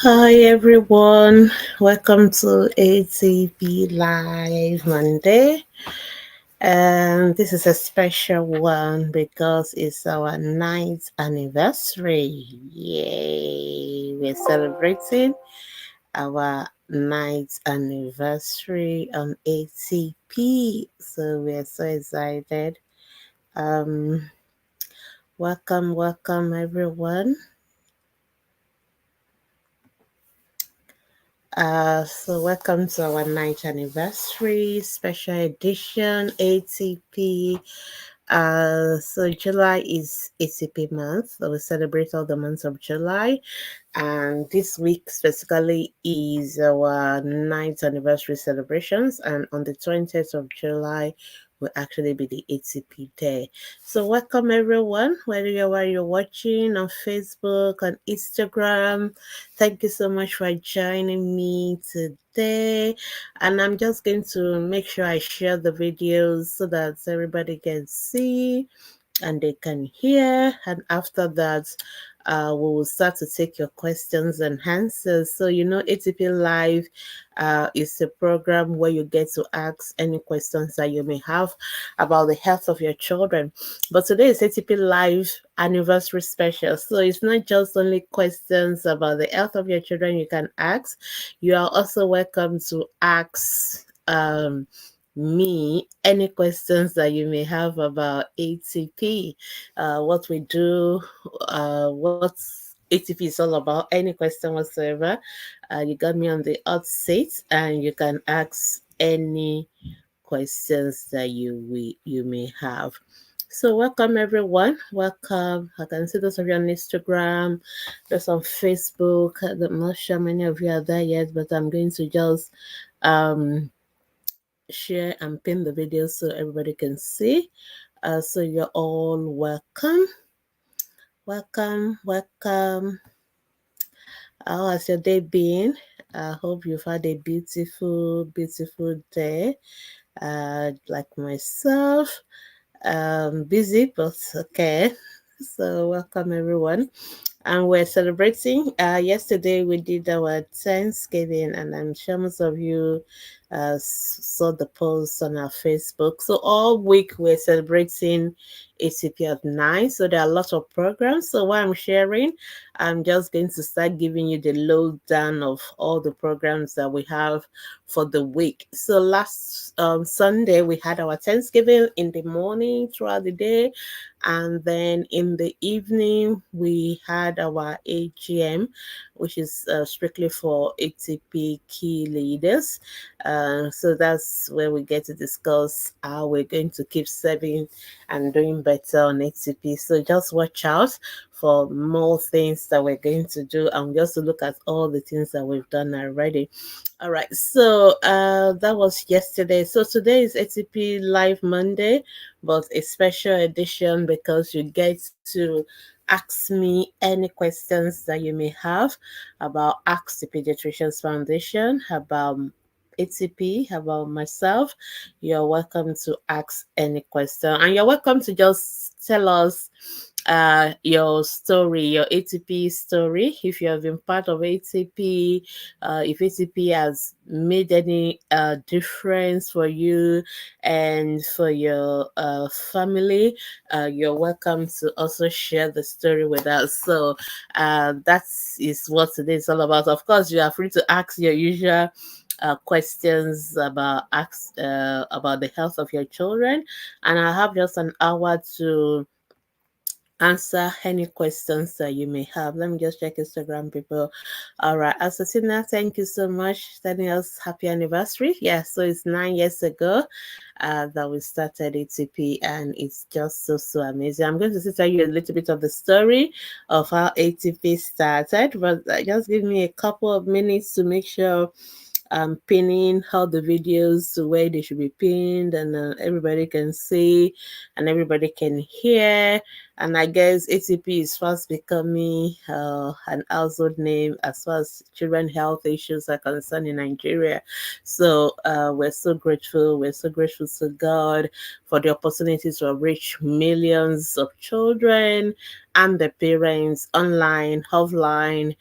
Hi everyone, welcome to ATP Live Monday. And this is a special one because it's our ninth anniversary. Yay! We're celebrating our ninth anniversary on ATP. So we're so excited. Um, welcome everyone. So welcome to our ninth anniversary special edition ATP. So July is ATP month, so we celebrate all the months of July, and this week specifically is our ninth anniversary celebrations, and on the 20th of July will actually be the ATP day. So welcome everyone, whether you're watching on Facebook, on Instagram. Thank you so much for joining me today. And I'm just going to make sure I share the videos so that everybody can see and they can hear. And after that, we will start to take your questions and answers. So, ATP Live is a program where you get to ask any questions that you may have about the health of your children. But today is ATP Live anniversary special. So it's not just only questions about the health of your children you can ask. You are also welcome to ask me any questions that you may have about ATP, what we do, what ATP is all about, any question whatsoever. You got me on the hot seat, and you can ask any questions that you may have. So welcome everyone. Welcome. I can see those of you on Instagram, those on Facebook. I'm not sure many of you are there yet, but I'm going to just share and pin the video so everybody can see. So you're all welcome. Welcome. How has your day been? I hope you've had a beautiful day. Like myself, busy, but okay. So welcome everyone. And we're celebrating. Yesterday we did our Thanksgiving, and I'm sure most of you saw the post on our Facebook. So all week we're celebrating ACP at 9. So there are a lot of programs. So what I'm sharing, I'm just going to start giving you the lowdown of all the programs that we have for the week. So last Sunday we had our Thanksgiving in the morning throughout the day, and then in the evening we had our AGM, which is strictly for ATP key leaders. So that's where we get to discuss how we're going to keep serving and doing better on ATP. So just watch out for more things that we're going to do, and just to look at all the things that we've done already. All right, so that was yesterday. So today is ATP Live Monday, but a special edition because you get to ask me any questions that you may have about Ask the Pediatricians Foundation, about ATP, about myself. You're welcome to ask any question, and you're welcome to just tell us your story, your ATP story. If you have been part of ATP, if ATP has made any difference for you and for your family, you're welcome to also share the story with us. So that is what today is all about. Of course, you are free to ask your usual questions about the health of your children, and I have just an hour to answer any questions that you may have. Let me just check Instagram, people. All right, Assassina, thank you so much. Telling us happy anniversary. Yeah, so it's 9 years ago that we started ATP, and it's just so amazing. I'm going to tell you a little bit of the story of how ATP started, but just give me a couple of minutes to make sure pinning how the videos to where they should be pinned, and everybody can see and everybody can hear. And I guess ATP is fast becoming an household name as far as children health issues are concerned in Nigeria. So we're so grateful. We're so grateful to God for the opportunity to reach millions of children and their parents online, offline,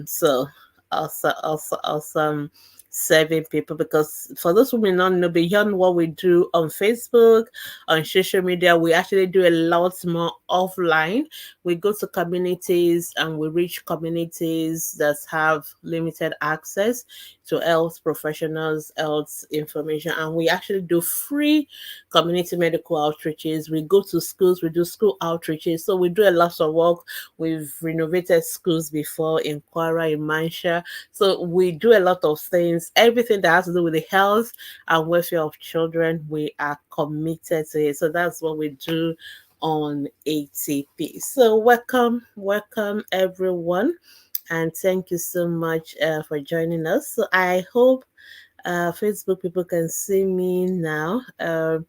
So awesome serving people, because for those who may not know, beyond what we do on Facebook, on social media, we actually do a lot more offline. We go to communities and we reach communities that have limited access to health professionals, health information, and we actually do free community medical outreaches. We go to schools, we do school outreaches. So we do a lot of work. We've renovated schools before in Kwara, in Mansha. So we do a lot of things. Everything that has to do with the health and welfare of children, we are committed to it. So that's what we do on ATP. So welcome everyone, and thank you so much for joining us. So I hope Facebook people can see me now, and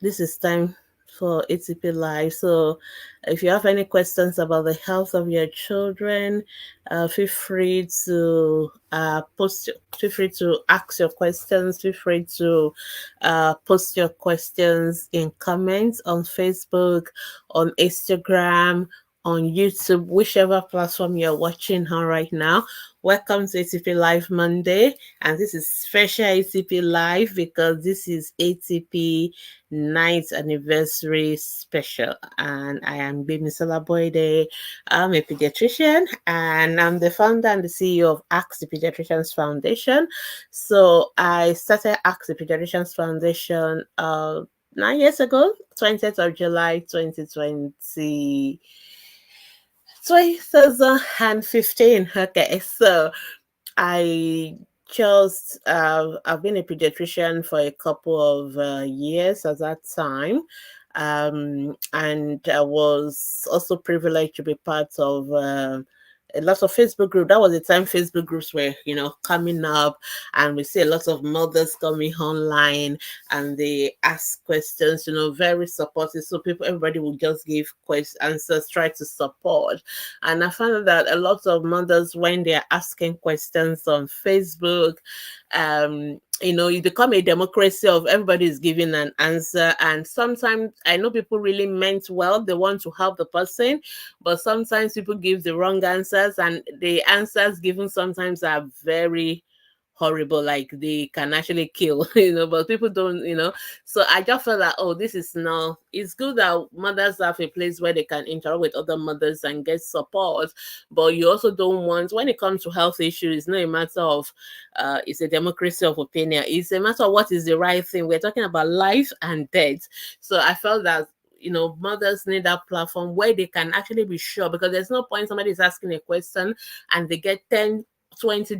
this is time for ATP Live. So if you have any questions about the health of your children, feel free to feel free to ask your questions. Feel free to post your questions in comments on Facebook, on Instagram, on YouTube, whichever platform you're watching on right now. Welcome to ATP Live Monday, and this is special ATP Live because this is ATP 9th anniversary special, and I am Gbemisola Boyede. I'm a pediatrician, and I'm the founder and the CEO of Ask The Paediatricians Foundation. So I started Ask The Paediatricians Foundation 9 years ago, 20th of July 2020. 2015. Okay, so I just I've been a pediatrician for a couple of years at that time, and I was also privileged to be part of a lot of Facebook group. That was the time Facebook groups were, coming up, and we see a lot of mothers coming online, and they ask questions, very supportive. So everybody will just give answers, try to support. And I found that a lot of mothers, when they're asking questions on Facebook, you become a democracy of everybody is giving an answer. And sometimes I know people really meant well, they want to help the person, but sometimes people give the wrong answers, and the answers given sometimes are very horrible, like they can actually kill, but people don't. So I just felt that, this is not, it's good that mothers have a place where they can interact with other mothers and get support, but you also don't want, when it comes to health issues, it's not a matter of it's a democracy of opinion, it's a matter of what is the right thing. We're talking about life and death. So I felt that mothers need that platform where they can actually be sure, because there's no point somebody is asking a question and they get 10-20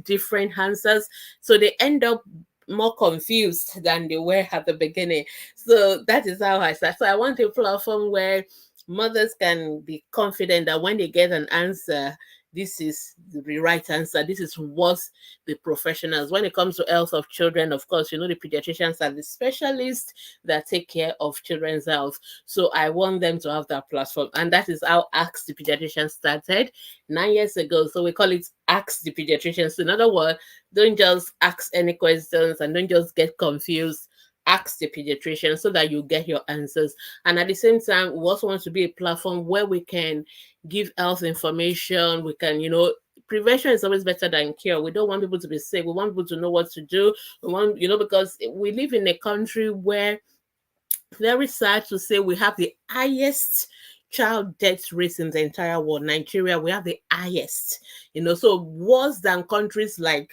different answers, so they end up more confused than they were at the beginning. So that is how I started. So I want a platform where mothers can be confident that when they get an answer, this is the right answer. This is what the professionals, when it comes to health of children, of course, the pediatricians are the specialists that take care of children's health. So I want them to have that platform. And that is how Ask the Pediatricians started 9 years ago. So we call it Ask the Pediatricians. So in other words, don't just ask any questions and don't just get confused. Ask the pediatrician so that you get your answers. And at the same time, we also want to be a platform where we can give health information. We can, prevention is always better than cure. We don't want people to be sick. We want people to know what to do. We want, because we live in a country where, very sad to say, we have the highest child death rates in the entire world. Nigeria, we have the highest, so worse than countries like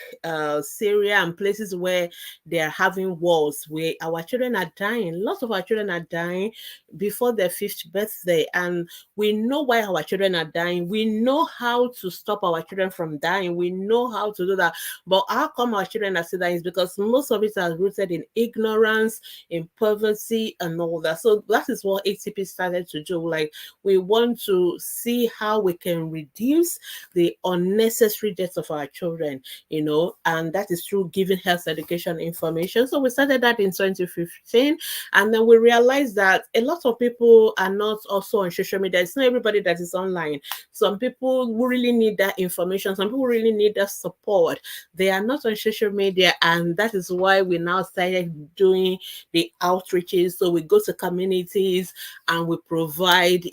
Syria and places where they are having wars, where our children are dying. Lots of our children are dying before their 5th birthday, and we know why our children are dying. We know how to stop our children from dying. We know how to do that. But how come our children are still dying? Is because most of it are rooted in ignorance, in poverty, and all that. So that is what ATP started to do. Like, we want to see how we can reduce the unnecessary unnecessary deaths of our children, and that is through giving health education information. So we started that in 2015, and then we realized that a lot of people are not also on social media. It's not everybody that is online. Some people who really need that information, some people really need that support, they are not on social media, and that is why we now started doing the outreaches. So we go to communities and we provide,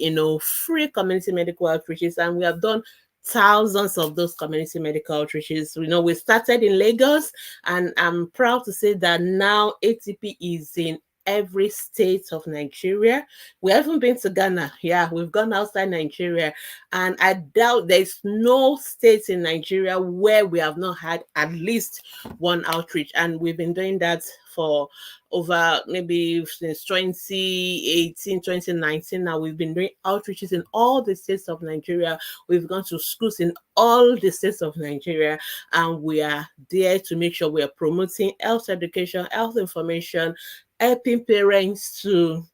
free community medical outreaches, and we have done thousands of those community medical outreaches. We started in Lagos, and I'm proud to say that now ATP is in every state of Nigeria. We haven't been to Ghana. Yeah, we've gone outside Nigeria. And I doubt there's no state in Nigeria where we have not had at least one outreach. And we've been doing that for over maybe since 2018, 2019. Now we've been doing outreaches in all the states of Nigeria. We've gone to schools in all the states of Nigeria, and we are there to make sure we are promoting health education, health information, helping parents to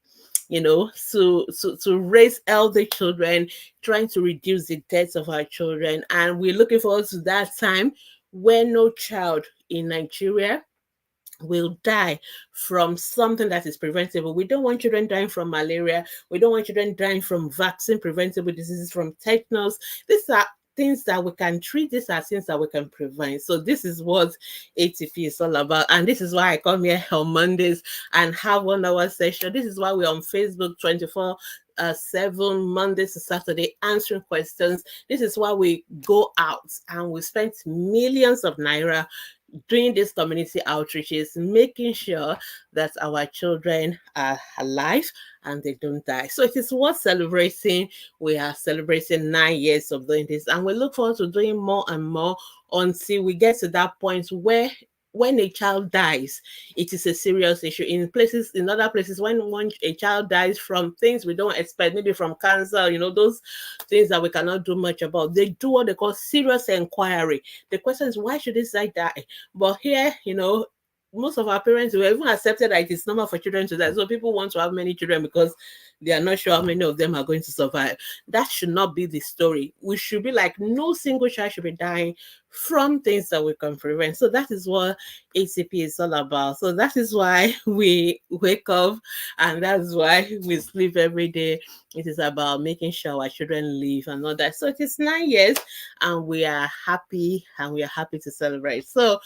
to raise healthy children, trying to reduce the deaths of our children. And we're looking forward to that time when no child in Nigeria will die from something that is preventable. We don't want children dying from malaria. We don't want children dying from vaccine preventable diseases, from tetanus. These are things that we can treat. These are things that we can prevent. So this is what ATP is all about. And this is why I come here on Mondays and have 1 hour session. This is why we're on Facebook 24/7, Monday to Saturday, answering questions. This is why we go out and we spend millions of naira doing these community outreaches, making sure that our children are alive and they don't die. So it is worth celebrating. We are celebrating 9 years of doing this, and we look forward to doing more and more until we get to that point where when a child dies, it is a serious issue. In other places, when a child dies from things we don't expect, maybe from cancer, those things that we cannot do much about, they do what they call serious inquiry. The question is, why should this child die? But here, most of our parents will even accepted that it is normal for children to die. So people want to have many children because they are not sure how many of them are going to survive. That should not be the story. We should be like, no single child should be dying from things that we can prevent. So that is what ATP is all about. So that is why we wake up, and that's why we sleep every day. It is about making sure our children live and all that. So it is 9 years, and we are happy, to celebrate. So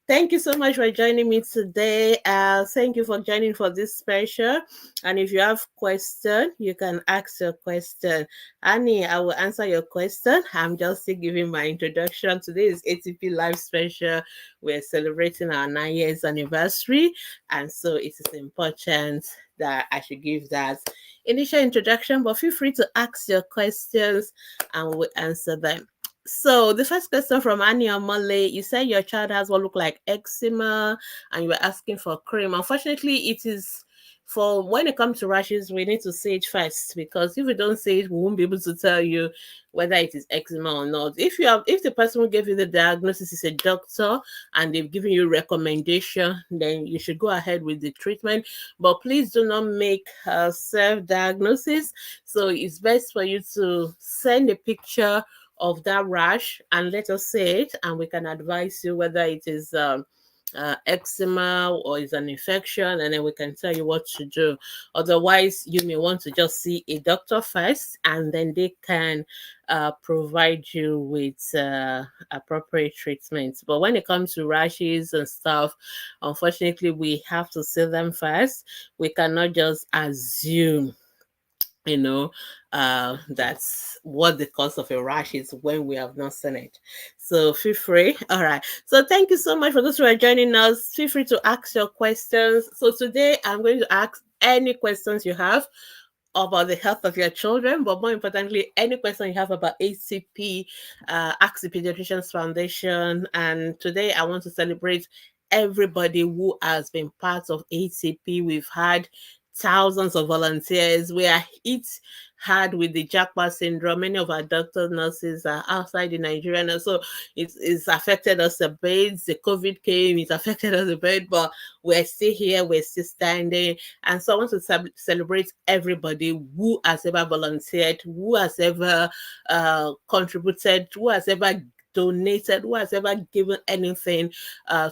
thank you so much for joining me today. Thank you for joining for this special. And if you have question, you can ask your question. Annie, I will answer your question. I'm just still giving my introduction. Today is ATP Live Special. We're celebrating our 9 years anniversary. And so it is important that I should give that initial introduction. But feel free to ask your questions and we'll answer them. So the first question from Annie Omole, you said your child has what look like eczema and you were asking for cream. Unfortunately, it is for when it comes to rashes, we need to say it first, because if we don't say it, we won't be able to tell you whether it is eczema or not. If the person who gave you the diagnosis is a doctor and they've given you recommendation, then you should go ahead with the treatment. But please do not make self-diagnosis. So it's best for you to send a picture of that rash and let us say it, and we can advise you whether it is eczema or is an infection, and then we can tell you what to do. Otherwise, you may want to just see a doctor first, and then they can provide you with appropriate treatment. But when it comes to rashes and stuff, unfortunately, we have to see them first. We cannot just assume that's what the cause of a rash is when we have not seen it. So feel free. All right. So thank you so much for those who are joining us. Feel free to ask your questions. So today I'm going to ask any questions you have about the health of your children, but more importantly, any question you have about ATP, Ask The Paediatricians Foundation. And today I want to celebrate everybody who has been part of ATP. We've had thousands of volunteers. We are hit hard with the jackpot syndrome. Many of our doctors, nurses are outside in Nigeria now, so it's affected us a bit. The COVID came, it affected us a bit, but we're still here, we're still standing. And so I want to celebrate everybody who has ever volunteered, who has ever contributed, who has ever donated, who has ever given anything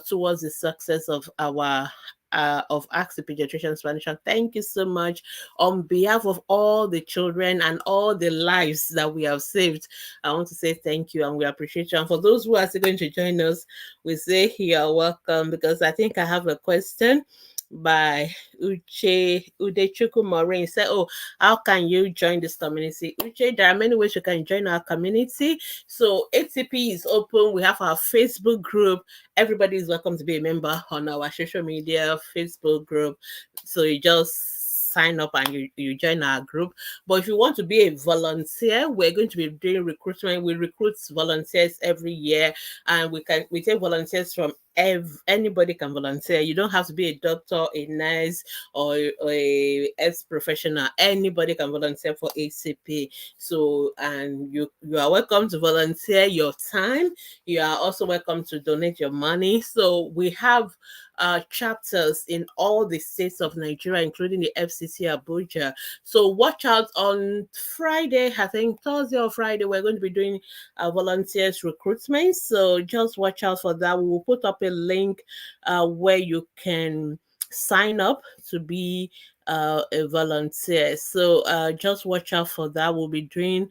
towards the success of our of Ask the Pediatricians Foundation. Thank you so much on behalf of all the children and all the lives that we have saved. I want to say thank you and we appreciate you. And for those who are still going to join us, we say you're welcome, because I think I have a question by Udechukwu Maureen. Say, oh, how can you join this community? Uche, there are many ways you can join our community. So ATP is open. We have our Facebook group. Everybody is welcome to be a member on our social media Facebook group. So you just sign up and you join our group. But if you want to be a volunteer, we're going to be doing recruitment. We recruit volunteers every year, and we take volunteers from anybody can volunteer. You don't have to be a doctor, a nurse, or a ex professional. Anybody can volunteer for ACP. So, and you are welcome to volunteer your time. You are also welcome to donate your money. So we have chapters in all the states of Nigeria, including the FCC Abuja. So watch out on Friday, I think Thursday or Friday, we're going to be doing volunteers recruitment. So just watch out for that. We will put up a link where you can sign up to be a volunteer. So just watch out for that. We'll be doing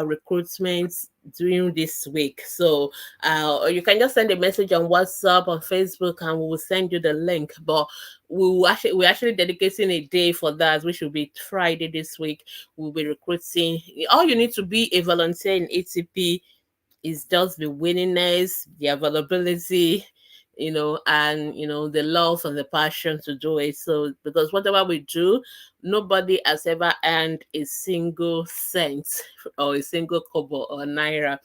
recruitment during this week. So you can just send a message on WhatsApp, on Facebook, and we will send you the link. But we're actually dedicating a day for that, which will be Friday this week. We'll be recruiting. All you need to be a volunteer in ATP is just the willingness, the availability, and the love and the passion to do it. So because whatever we do, nobody has ever earned a single cent or a single kobo or naira,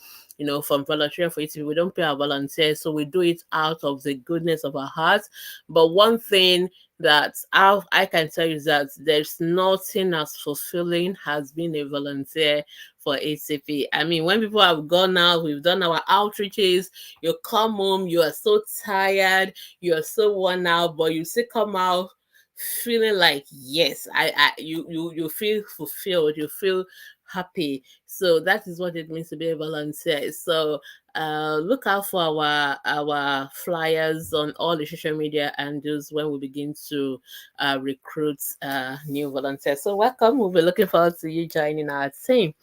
from volunteering for it. We don't pay our volunteers, so we do it out of the goodness of our hearts. But one thing that I can tell you is that there's nothing as fulfilling as being a volunteer for ACP. I mean, when people have gone out, we've done our outreaches, you come home, you are so tired, you are so worn out, but you still come out feeling like, yes, you feel fulfilled, you feel happy. So that is what it means to be a volunteer. So look out for our flyers on all the social media handles when we begin to recruit new volunteers. So welcome. We'll be looking forward to you joining our team.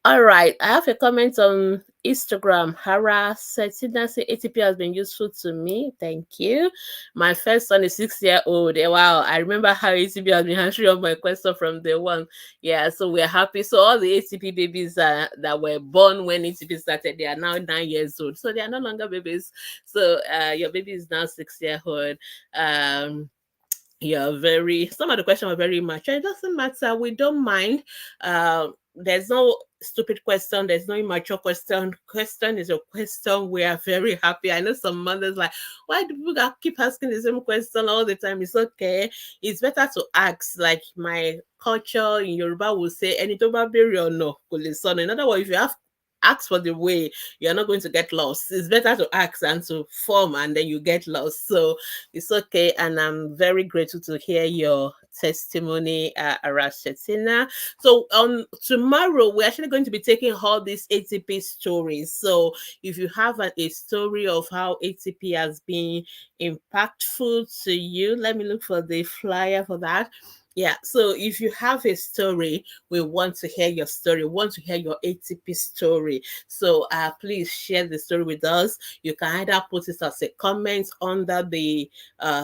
All right, I have a comment on Instagram. Hara Setina say ATP has been useful to me. Thank you. My first son is 6-year-old. Wow, I remember how ATP has been answering all my questions from day one. Yeah, so we're happy. So all the ATP babies that were born when ATP started, they are now 9 years old. So they are no longer babies. So your baby is now 6-year-old. Some of the questions are very mature. It doesn't matter. We don't mind. There's no stupid question. There's no immature question. Question is a question. We are very happy. I know some mothers like, why do people keep asking the same question all the time? It's okay. It's better to ask. Like my culture in Yoruba will say, "Eni to ba bere ọ̀nà kò lè sọnù." In other words, if you have ask for the way, you're not going to get lost. It's better to ask than to form and then you get lost. So it's okay. And I'm very grateful to hear your testimony, Arashetina. So tomorrow, we're actually going to be taking all these ATP stories. So if you have a story of how ATP has been impactful to you, let me look for the flyer for that. Yeah, so if you have a story, we want to hear your story. We want to hear your ATP story. So please share the story with us. You can either put it as a comment under the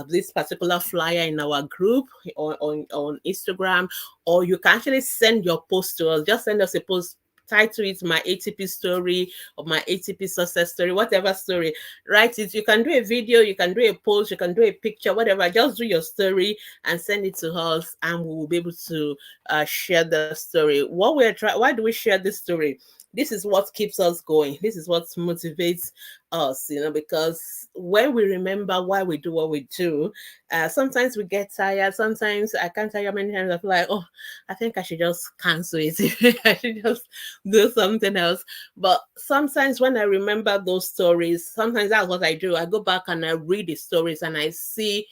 this particular flyer in our group on Instagram, or you can actually send your post to us. Just send us a post. Title it my ATP story or my ATP success story, whatever story. Write it. You can do a video, you can do a post, you can do a picture, whatever. Just do your story and send it to us, and we will be able to share the story. Why do we share this story? This is what keeps us going. This is what motivates us, because when we remember why we do what we do, sometimes we get tired. Sometimes I can't tell you how many times I feel like, oh, I think I should just cancel it. I should just do something else. But sometimes when I remember those stories, sometimes that's what I do. I go back and I read the stories and I see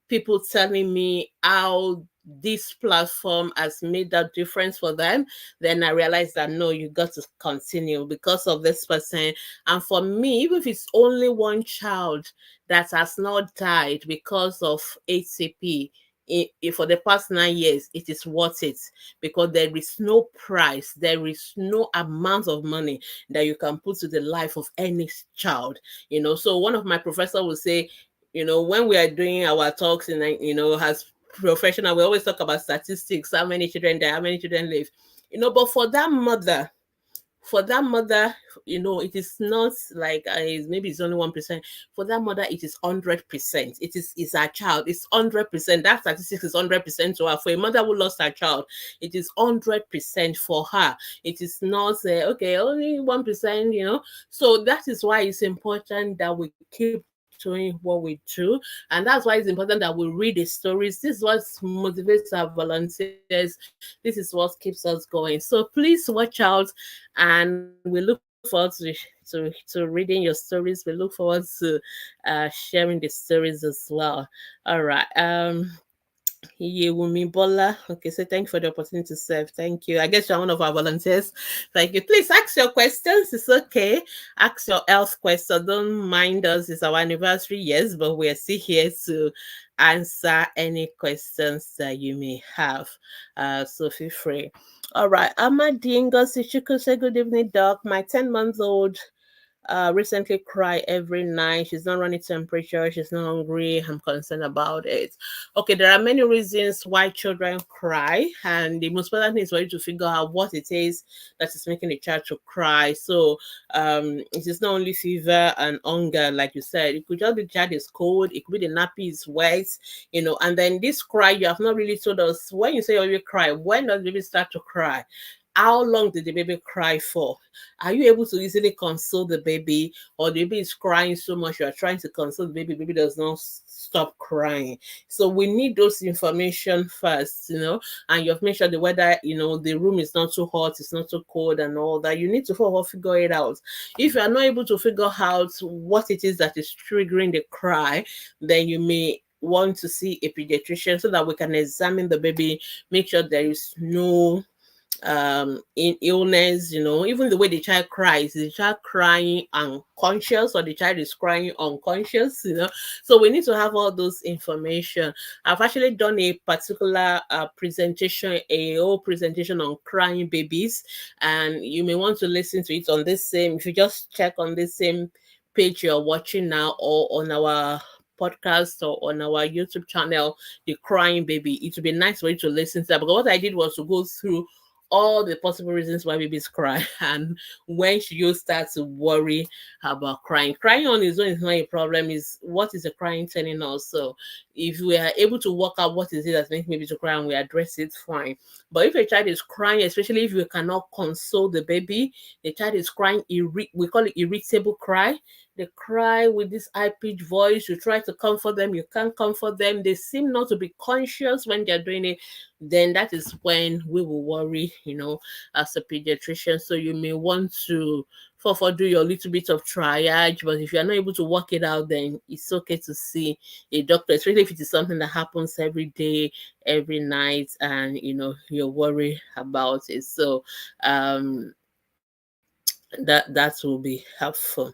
people telling me how this platform has made that difference for them, then I realized that no, you got to continue because of this person. And for me, even if it's only one child that has not died because of ATP, for the past 9 years, it is worth it, because there is no price, there is no amount of money that you can put to the life of any child. So one of my professors will say, when we are doing our talks and as professional, we always talk about statistics, how many children die, how many children live. But for that mother, it is not like maybe it's only 1%. For that mother, it is 100%. It's her child. It's 100%. That statistics is 100% to her. For a mother who lost her child, it is 100% for her. It is not okay, only 1%. So that is why it's important that we keep doing what we do, and that's why it's important that we read the stories. This is what motivates our volunteers. This is what keeps us going. So please watch out, and we look forward to reading your stories. We look forward to sharing the stories as well. All right. Yewumi Bola. Okay, so thank you for the opportunity to serve. Thank you. I guess you're one of our volunteers. Thank you. Please ask your questions. It's okay. Ask your health question. Don't mind us. It's our anniversary, yes, but we're still here to answer any questions that you may have. So feel free. All right. Amadingo Sichuku say good evening, Doc. My 10-month-old recently cry every night. She's not running temperature. She's not hungry. I'm concerned about it. Okay, there are many reasons why children cry, and the most important thing is for you to figure out what it is that is making the child to cry. So it is not only fever and hunger, like you said. It could just be the child is cold. It could be the nappy is wet, and then this cry, you have not really told us when you say, oh, you cry, when does the baby start to cry? How long did the baby cry for? Are you able to easily console the baby, or the baby is crying so much you are trying to console the baby does not stop crying? So we need those information first, and you have made sure the weather, the room is not too hot, it's not too cold and all that. You need to figure it out. If you are not able to figure out what it is that is triggering the cry, then you may want to see a pediatrician so that we can examine the baby, make sure there is no in illness. Even the way the child cries, is the child crying unconscious or the child is crying unconscious? So we need to have all those information. I've actually done a particular presentation, a whole presentation on crying babies, and you may want to listen to it on this same, if you just check on this same page you're watching now, or on our podcast or on our YouTube channel, The Crying Baby. It would be nice for you to listen to that, because what I did was to go through all the possible reasons why babies cry and when should you start to worry about crying. Crying on its own is not a problem. Is what is the crying telling us? So if we are able to work out what is it that's making baby to cry and we address it, fine. But if a child is crying, especially if you cannot console the baby, the child is crying, we call it irritable cry. They cry with this high-pitched voice. You try to comfort them, you can't comfort them. They seem not to be conscious when they're doing it. Then that is when we will worry, as a pediatrician. So you may want to do your little bit of triage, but if you're not able to work it out, then it's okay to see a doctor, especially if it is something that happens every day, every night, and you're worried about it. So that will be helpful.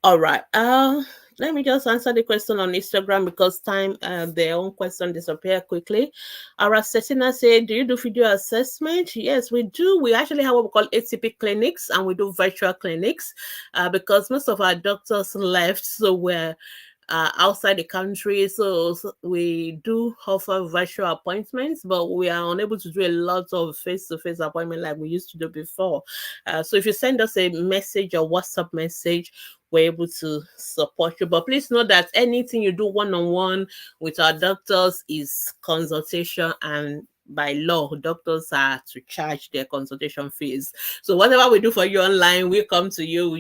All right. Let me just answer the question on Instagram, because time their own question disappear quickly. Our Cecina said, do you do video assessment? Yes, we do. We actually have what we call ATP clinics, and we do virtual clinics because most of our doctors left, so we're outside the country. So we do offer virtual appointments, but we are unable to do a lot of face-to-face appointment like we used to do before. So if you send us a message or WhatsApp message, we're able to support you. But please know that anything you do one-on-one with our doctors is consultation, and by law, doctors are to charge their consultation fees. So whatever we do for you online, we come to you,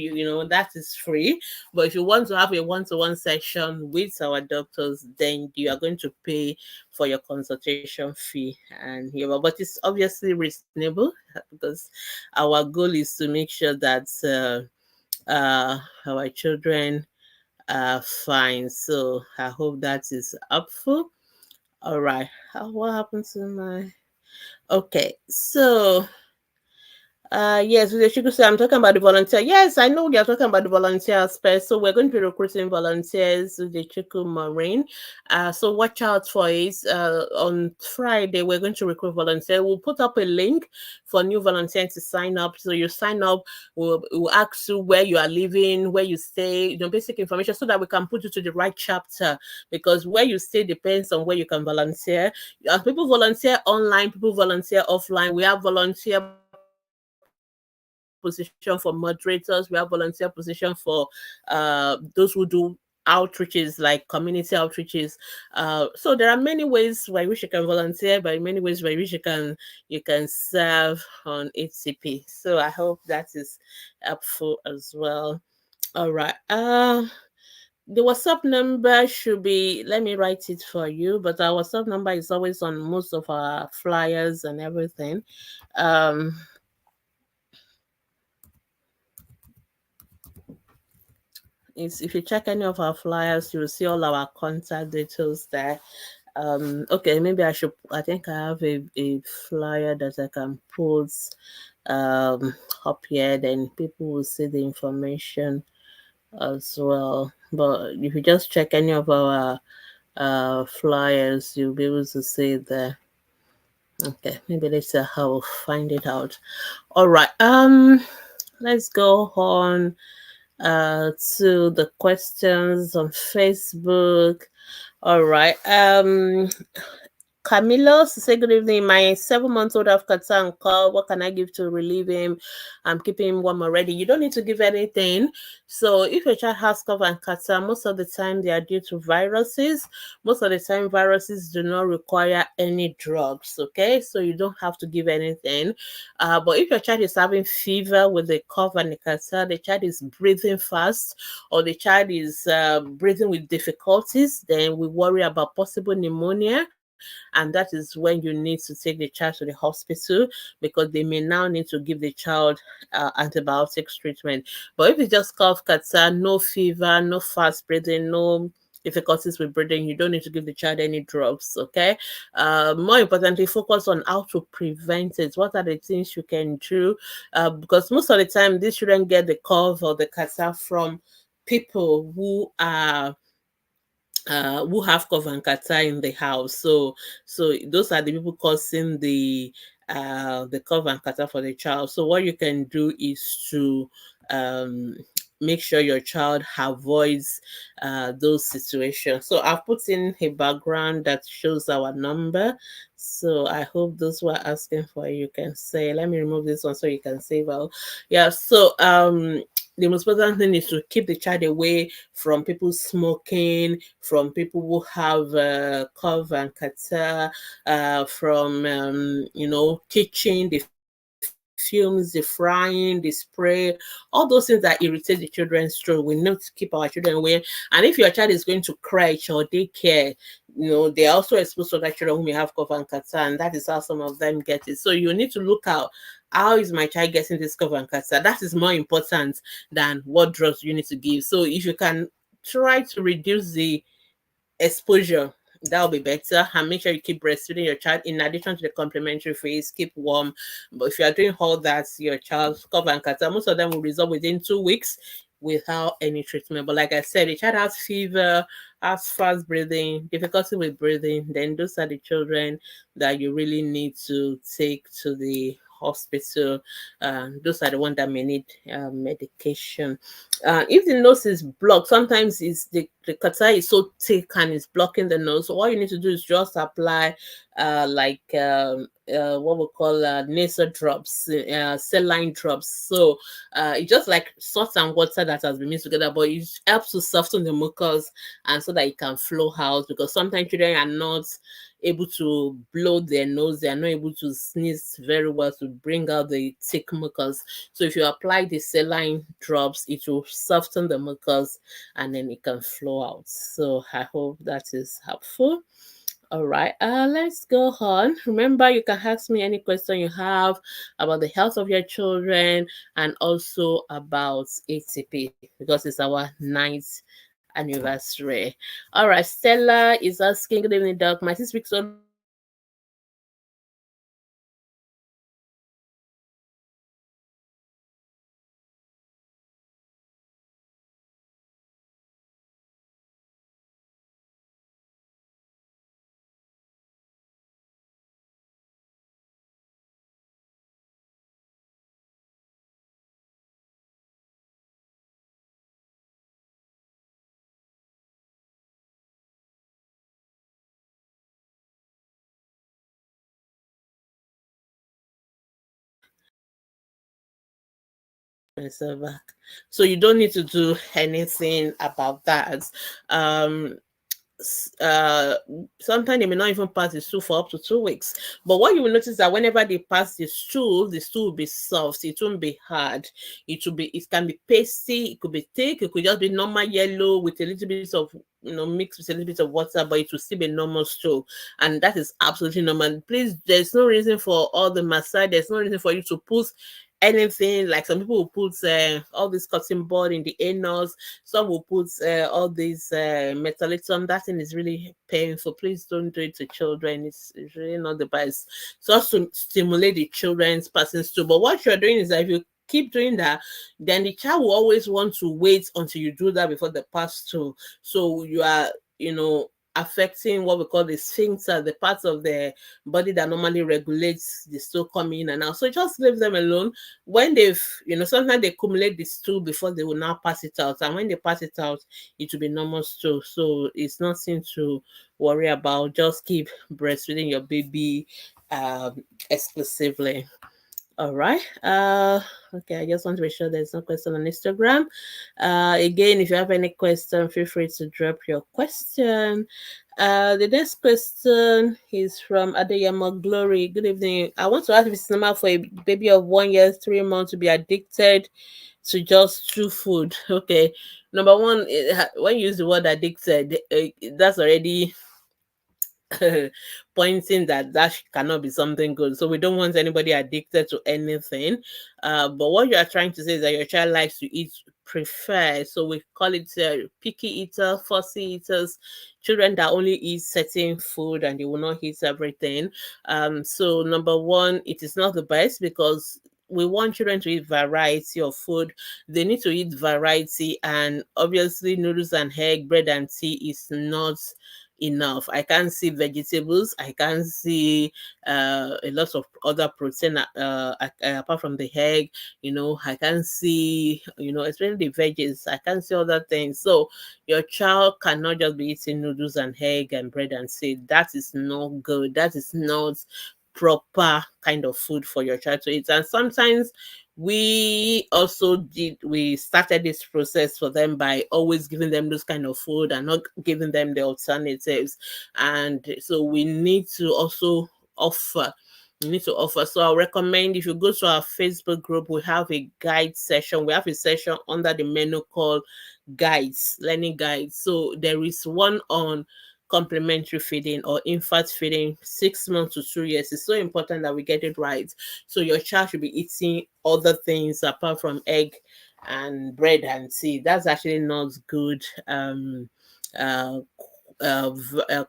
that is free. But if you want to have a one-to-one session with our doctors, then you are going to pay for your consultation fee. And but it's obviously reasonable, because our goal is to make sure that our children are fine. So I hope that is helpful. All right. What happened to my? Okay, so yes, with the Chiku say I'm talking about the volunteer. Yes, I know you're talking about the volunteer aspect. So we're going to be recruiting volunteers with the Chiku Marine. So watch out for it. On Friday, we're going to recruit volunteers. We'll put up a link for new volunteers to sign up. So you sign up, we'll ask you where you are living, where you stay, basic information so that we can put you to the right chapter. Because where you stay depends on where you can volunteer. People volunteer online, people volunteer offline. We have volunteer position for moderators. We have volunteer position for those who do outreaches like community outreaches. So there are many ways by which you can volunteer, but many ways by which you can serve on ATP. So I hope that is helpful as well. All right. The WhatsApp number should be, let me write it for you, but our WhatsApp number is always on most of our flyers and everything. Um, if you check any of our flyers, you'll see all our contact details there. Okay, maybe I think I have a flyer that I can put up here, then people will see the information as well. But if you just check any of our flyers, you'll be able to see there. Okay, maybe later I'll find it out. All right. Let's go on to the questions on Facebook. All right. Camilo say good evening. My 7-month-old have Kata and cough. What can I give to relieve him? I'm keeping him warm already. You don't need to give anything. So if your child has cough and Kata, most of the time they are due to viruses. Most of the time viruses do not require any drugs. Okay, so you don't have to give anything. But if your child is having fever with a cough and a Kata, the child is breathing fast, or the child is breathing with difficulties, then we worry about possible pneumonia, and that is when you need to take the child to the hospital, because they may now need to give the child antibiotics treatment. But if it's just cough, catarrh, no fever, no fast breathing, no difficulties with breathing, you don't need to give the child any drugs. Okay. More importantly, focus on how to prevent it. What are the things you can do? Because most of the time these children get the cough or the catarrh from people who have cough and catarrh in the house. So those are the people causing the cough and catarrh for the child. So what you can do is to um make sure your child avoids those situations. So I've put in a background that shows our number. So I hope those who are asking for it, you can say, let me remove this one so you can say, well, yeah. So the most important thing is to keep the child away from people smoking, from people who have cough and catarrh, from kitchen, the fumes, the frying, the spray, all those things that irritate the children's throat. We need to keep our children away. And if your child is going to crèche or daycare, they are also exposed to other children who may have cough and catarrh, and that is how some of them get it. So you need to look out, how is my child getting this cough and catarrh? That is more important than what drugs you need to give. So if you can try to reduce the exposure, that'll be better. And make sure you keep breastfeeding your child in addition to the complementary phase. Keep warm. But if you are doing all that, your child's cough and catarrh, most of them will resolve within 2 weeks without any treatment. But like I said, the child has fever, has fast breathing, difficulty with breathing, then those are the children that you really need to take to the hospital. Those are the ones that may need medication. If the nose is blocked, sometimes it's the catarrh is so thick and it's blocking the nose. So all you need to do is just apply what we call nasal drops, saline drops. So it's just like salt and water that has been mixed together, but it helps to soften the mucus and so that it can flow out, because sometimes children are not able to blow their nose, they are not able to sneeze very well to bring out the thick mucus. So if you apply the saline drops, it will soften the mucus and then it can flow out. So I hope that is helpful. All right, let's go on. Remember, you can ask me any question you have about the health of your children and also about ATP, because it's our ninth anniversary. All right, Stella is asking, good evening, Doc. My 6 weeks old was myself back. So you don't need to do anything about that. Um, uh Sometimes they may not even pass the stool for up to 2 weeks, but what you will notice that whenever they pass the stool will be soft, it won't be hard, it can be pasty, it could be thick, it could just be normal yellow with a little bit of, mixed with a little bit of water, but it will still be normal stool, and that is absolutely normal. Please, there's no reason for all the massage, there's no reason for you to put anything, like some people will put all this cotton bud in the anus, some will put all these metallicum. That thing is really painful. Please don't do it to children. It's really not the best. So as to stimulate the children's passing stool. But what you're doing is that if you keep doing that, then the child will always want to wait until you do that before the pass stool. So you are, affecting what we call the sphincter, the part of the body that normally regulates the stool coming in and out. So just leave them alone. When they've, sometimes they accumulate the stool before they will now pass it out. And when they pass it out, it will be normal stool. So it's nothing to worry about. Just keep breastfeeding your baby exclusively. All right. Okay, I just want to be sure there's no question on Instagram. Again, if you have any question, feel free to drop your question. The next question is from Adeyemo Glory. Good evening. I want to ask if it's normal for a baby of 1 year, 3 months to be addicted to just true food. Okay. Number one, when you use the word addicted, that's already pointing that cannot be something good. So we don't want anybody addicted to anything. But what you are trying to say is that your child likes to eat, prefer. So we call it picky eater, fussy eaters, children that only eat certain food and they will not eat everything. So number one, it is not the best because we want children to eat variety of food. They need to eat variety, and obviously noodles and egg, bread and tea is not enough. I can't see vegetables. I can't see a lot of other protein apart from the egg. I can't see, especially the veggies. I can't see other things. So your child cannot just be eating noodles and egg and bread and seed. That is not good. That is not proper kind of food for your child to eat. And sometimes we started this process for them by always giving them those kind of food and not giving them the alternatives. And so we need to also offer so I'll recommend, if you go to our Facebook group, we have a guide session. We have a session under the menu called guides, learning guides. So there is one on complementary feeding or infant feeding, 6 months to 2 years. It's so important that we get it right. So your child should be eating other things apart from egg and bread and tea. That's actually not good uh,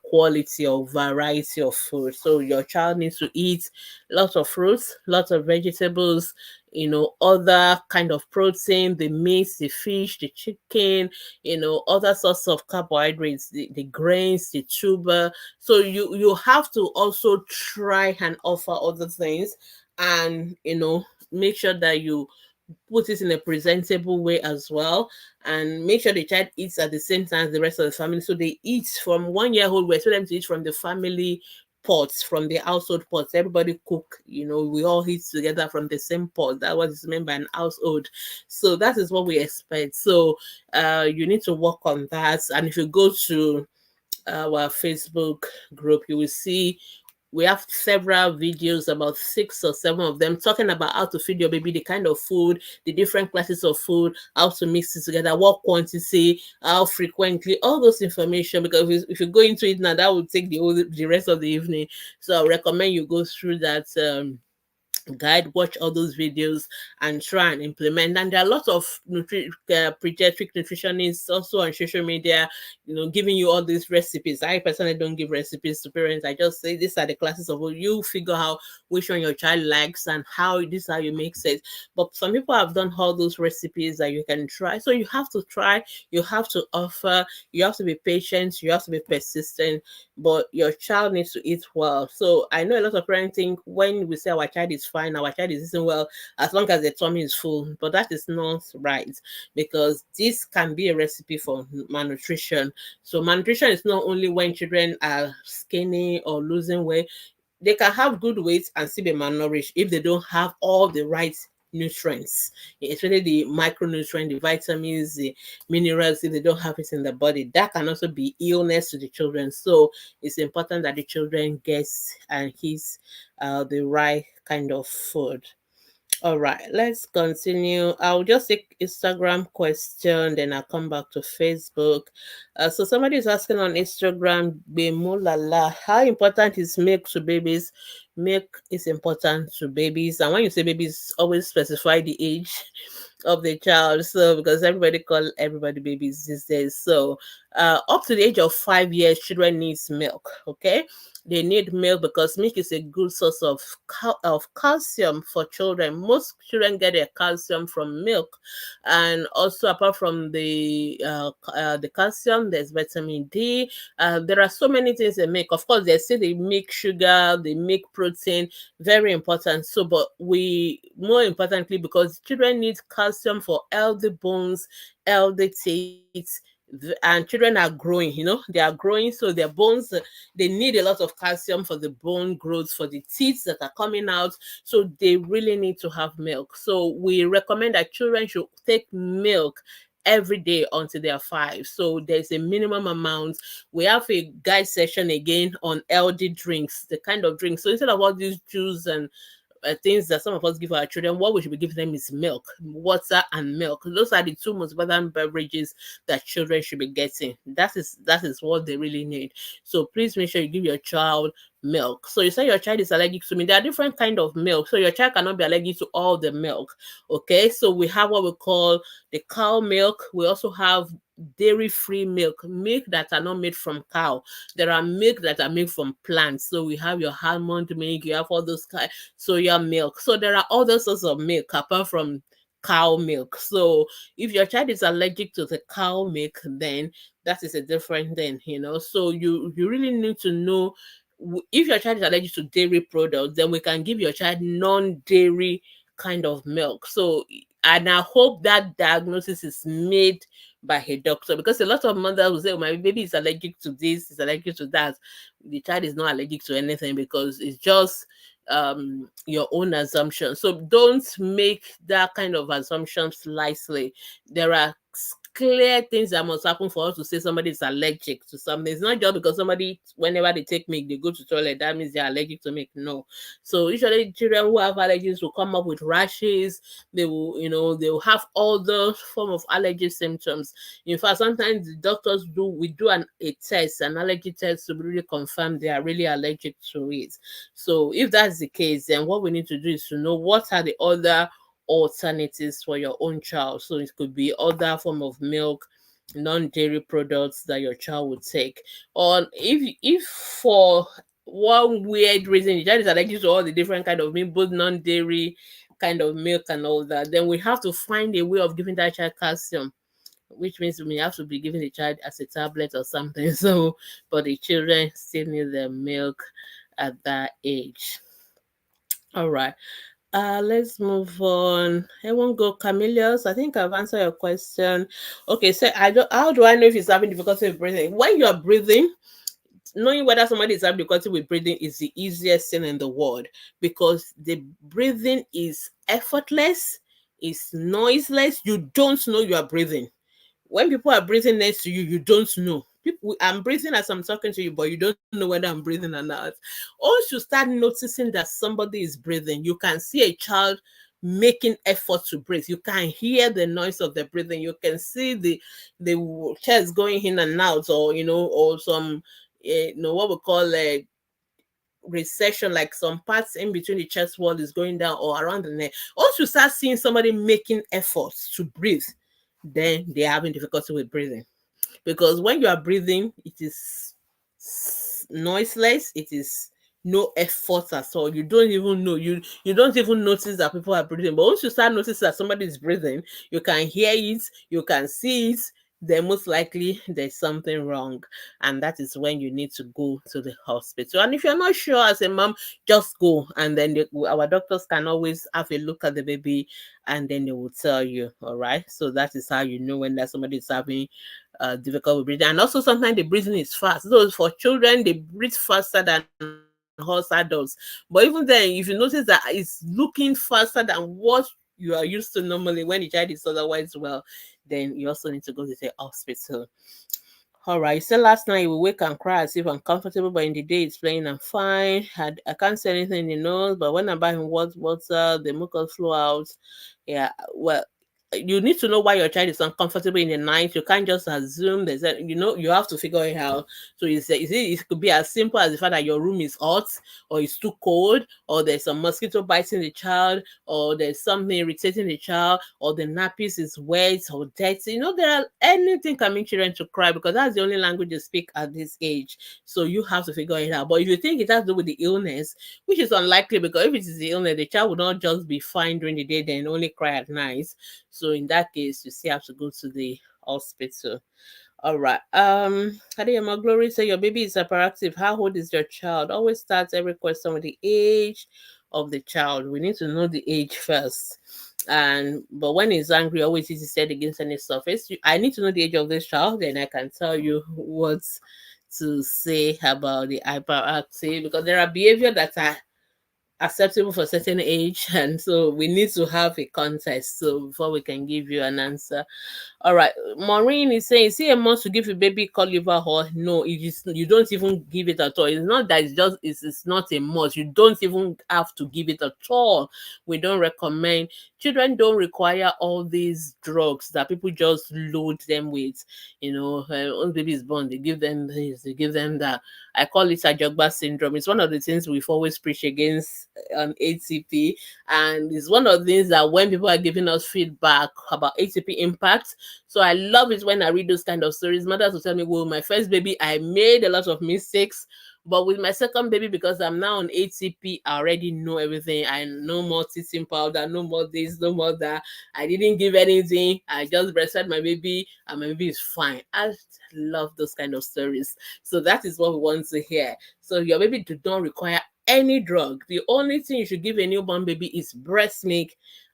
quality or variety of food. So your child needs to eat lots of fruits, lots of vegetables, other kind of protein, the meat, the fish, the chicken, other sorts of carbohydrates, the grains, the tuber. So you have to also try and offer other things, and make sure that you put it in a presentable way as well, and make sure the child eats at the same time as the rest of the family. So they eat from 1 year old, we expect them to eat from the family pots, from the household pots. Everybody cook, we all eat together from the same pot. That's what is meant by an household. So that is what we expect. So you need to work on that. And if you go to our Facebook group, you will see we have several videos, about 6 or 7 of them, talking about how to feed your baby, the kind of food, the different classes of food, how to mix it together, what quantity, how frequently, all those information. Because if you go into it now, that will take the rest of the evening. So I recommend you go through that guide, watch all those videos and try and implement. And there are lots of pediatric nutritionists also on social media, giving you all these recipes. I personally don't give recipes to parents. I just say these are the classes of you figure out which one your child likes and how this is how you make it. But some people have done all those recipes that you can try. So you have to try, you have to offer, you have to be patient, you have to be persistent, but your child needs to eat well. So I know a lot of parents think when we say our child is fine, our child is eating well, as long as the tummy is full. But that is not right, because this can be a recipe for malnutrition. So malnutrition is not only when children are skinny or losing weight. They can have good weight and still be malnourished if they don't have all the right nutrients, especially the micronutrient, the vitamins, the minerals. If they don't have it in the body, that can also be illness to the children. So it's important that the children gets and his the right kind of food. All right, let's continue. I'll just take Instagram question, then I'll come back to Facebook. So somebody is asking on Instagram, Bemolala, how important is milk to babies? Milk is important to babies, and when you say babies, always specify the age of the child. So because everybody call everybody babies these days. So up to the age of 5 years, children needs milk. Okay, they need milk because milk is a good source of calcium for children. Most children get their calcium from milk, and also apart from the calcium, there's vitamin D. There are so many things they make. Of course, they say they make sugar, they make protein, very important. So, but we more importantly, because children need calcium for healthy bones, healthy teeth, and children are growing, they are growing, so their bones, they need a lot of calcium for the bone growth, for the teeth that are coming out. So they really need to have milk. So we recommend that children should take milk every day until they are 5. So there's a minimum amount. We have a guide session again on healthy drinks, the kind of drinks. So instead of all these juice and things that some of us give our children, what we should be giving them is milk, water, and milk. Those are the two most important beverages that children should be getting. That is what they really need. So please make sure you give your child milk. So you say your child is allergic to milk. There are different kind of milk. So your child cannot be allergic to all the milk. Okay, so we have what we call the cow milk. We also have dairy-free milk that are not made from cow. There are milk that are made from plants. So we have your almond milk, you have all those soya milk. So there are other sorts of milk apart from cow milk. So if your child is allergic to the cow milk, then that is a different thing. So you really need to know if your child is allergic to dairy products, then we can give your child non-dairy kind of milk. So, and I hope that diagnosis is made by a doctor, because a lot of mothers will say, oh, my baby is allergic to this, is allergic to that. The child is not allergic to anything, because it's just your own assumption. So don't make that kind of assumptions lightly. There are clear things that must happen for us to say somebody is allergic to something. It's not just because somebody, whenever they take milk, they go to toilet, that means they're allergic to milk. No. So usually children who have allergies will come up with rashes. They will have all those form of allergy symptoms. In fact, sometimes the doctors do a test, an allergy test, to really confirm they are really allergic to it. So if that's the case, then what we need to do is to know what are the other alternatives for your own child. So it could be other form of milk, non-dairy products that your child would take. Or if for one weird reason your child is allergic to all the different kind of milk, both non-dairy kind of milk and all that, then we have to find a way of giving that child calcium, which means we have to be giving the child as a tablet or something. So, but the children still need the milk at that age. All right. Let's move on. I won't go camellias. I think I've answered your question. Okay, so how do I know if he's having difficulty with breathing? When you're breathing, knowing whether somebody is having difficulty with breathing is the easiest thing in the world, because the breathing is effortless, it's noiseless. You don't know you are breathing. When people are breathing next to you, you don't know. I'm breathing as I'm talking to you, but you don't know whether I'm breathing or not. Once you start noticing that somebody is breathing, you can see a child making effort to breathe. You can hear the noise of the breathing. You can see the chest going in and out, or or some what we call recession, like some parts in between the chest wall is going down or around the neck, once you start seeing somebody making efforts to breathe, then they're having difficulty with breathing. Because when you are breathing, it is noiseless, it is no effort at all. You don't even know, you don't even notice that people are breathing. But once you start noticing that somebody is breathing, you can hear it, you can see it, then most likely there's something wrong, and that is when you need to go to the hospital. And if you're not sure as a mom, just go, and then our doctors can always have a look at the baby, and then they will tell you. All right, so that is how you know when that somebody is having difficult with breathing. And also sometimes the breathing is fast. So for children, they breathe faster than us adults. But even then, if you notice that it's looking faster than what you are used to normally when the child is otherwise well, then you also need to go to the hospital. All right. You said last night you will wake and cry as if uncomfortable, but in the day it's playing and fine. I can't see anything in the nose, but when I buy him water, the mucus flow out. Yeah. Well, you need to know why your child is uncomfortable in the night. You can't just assume there's a, you have to figure it out. So it could be as simple as the fact that your room is hot, or it's too cold, or there's some mosquito biting the child, or there's something irritating the child, or the nappies is wet or dirty. There are anything can make children to cry, because that's the only language they speak at this age. So you have to figure it out. But if you think it has to do with the illness, which is unlikely, because if it is the illness, the child will not just be fine during the day then only cry at night. So in that case, you still have to go to the hospital. All right. Adeyemo Glory say your baby is hyperactive. How old is your child? Always start every question with the age of the child. We need to know the age first. But when he's angry, always is said against any surface. I need to know the age of this child, then I can tell you what to say about the hyperactive, because there are behavior that are acceptable for a certain age, and so we need to have a context so before we can give you an answer. All right. Maureen is saying, is it a must to give a baby cod liver oil? No, it is. You don't even give it at all. It's not that it's not a must. You don't even have to give it at all. We don't recommend. Children don't require all these drugs that people just load them with. When baby is born, they give them this, they give them that. I call it Ajogba syndrome. It's one of the things we've always preached against on ATP. And it's one of the things that when people are giving us feedback about ATP impact, so I love it when I read those kind of stories. Mothers will tell me, well, my first baby, I made a lot of mistakes. But with my second baby, because I'm now on ATP, I already know everything. I no more teething powder, no more this, no more that. I didn't give anything. I just breastfed my baby, and my baby is fine. I love those kind of stories. So that is what we want to hear. So your baby do not require any drug. The only thing you should give a newborn baby is breast milk,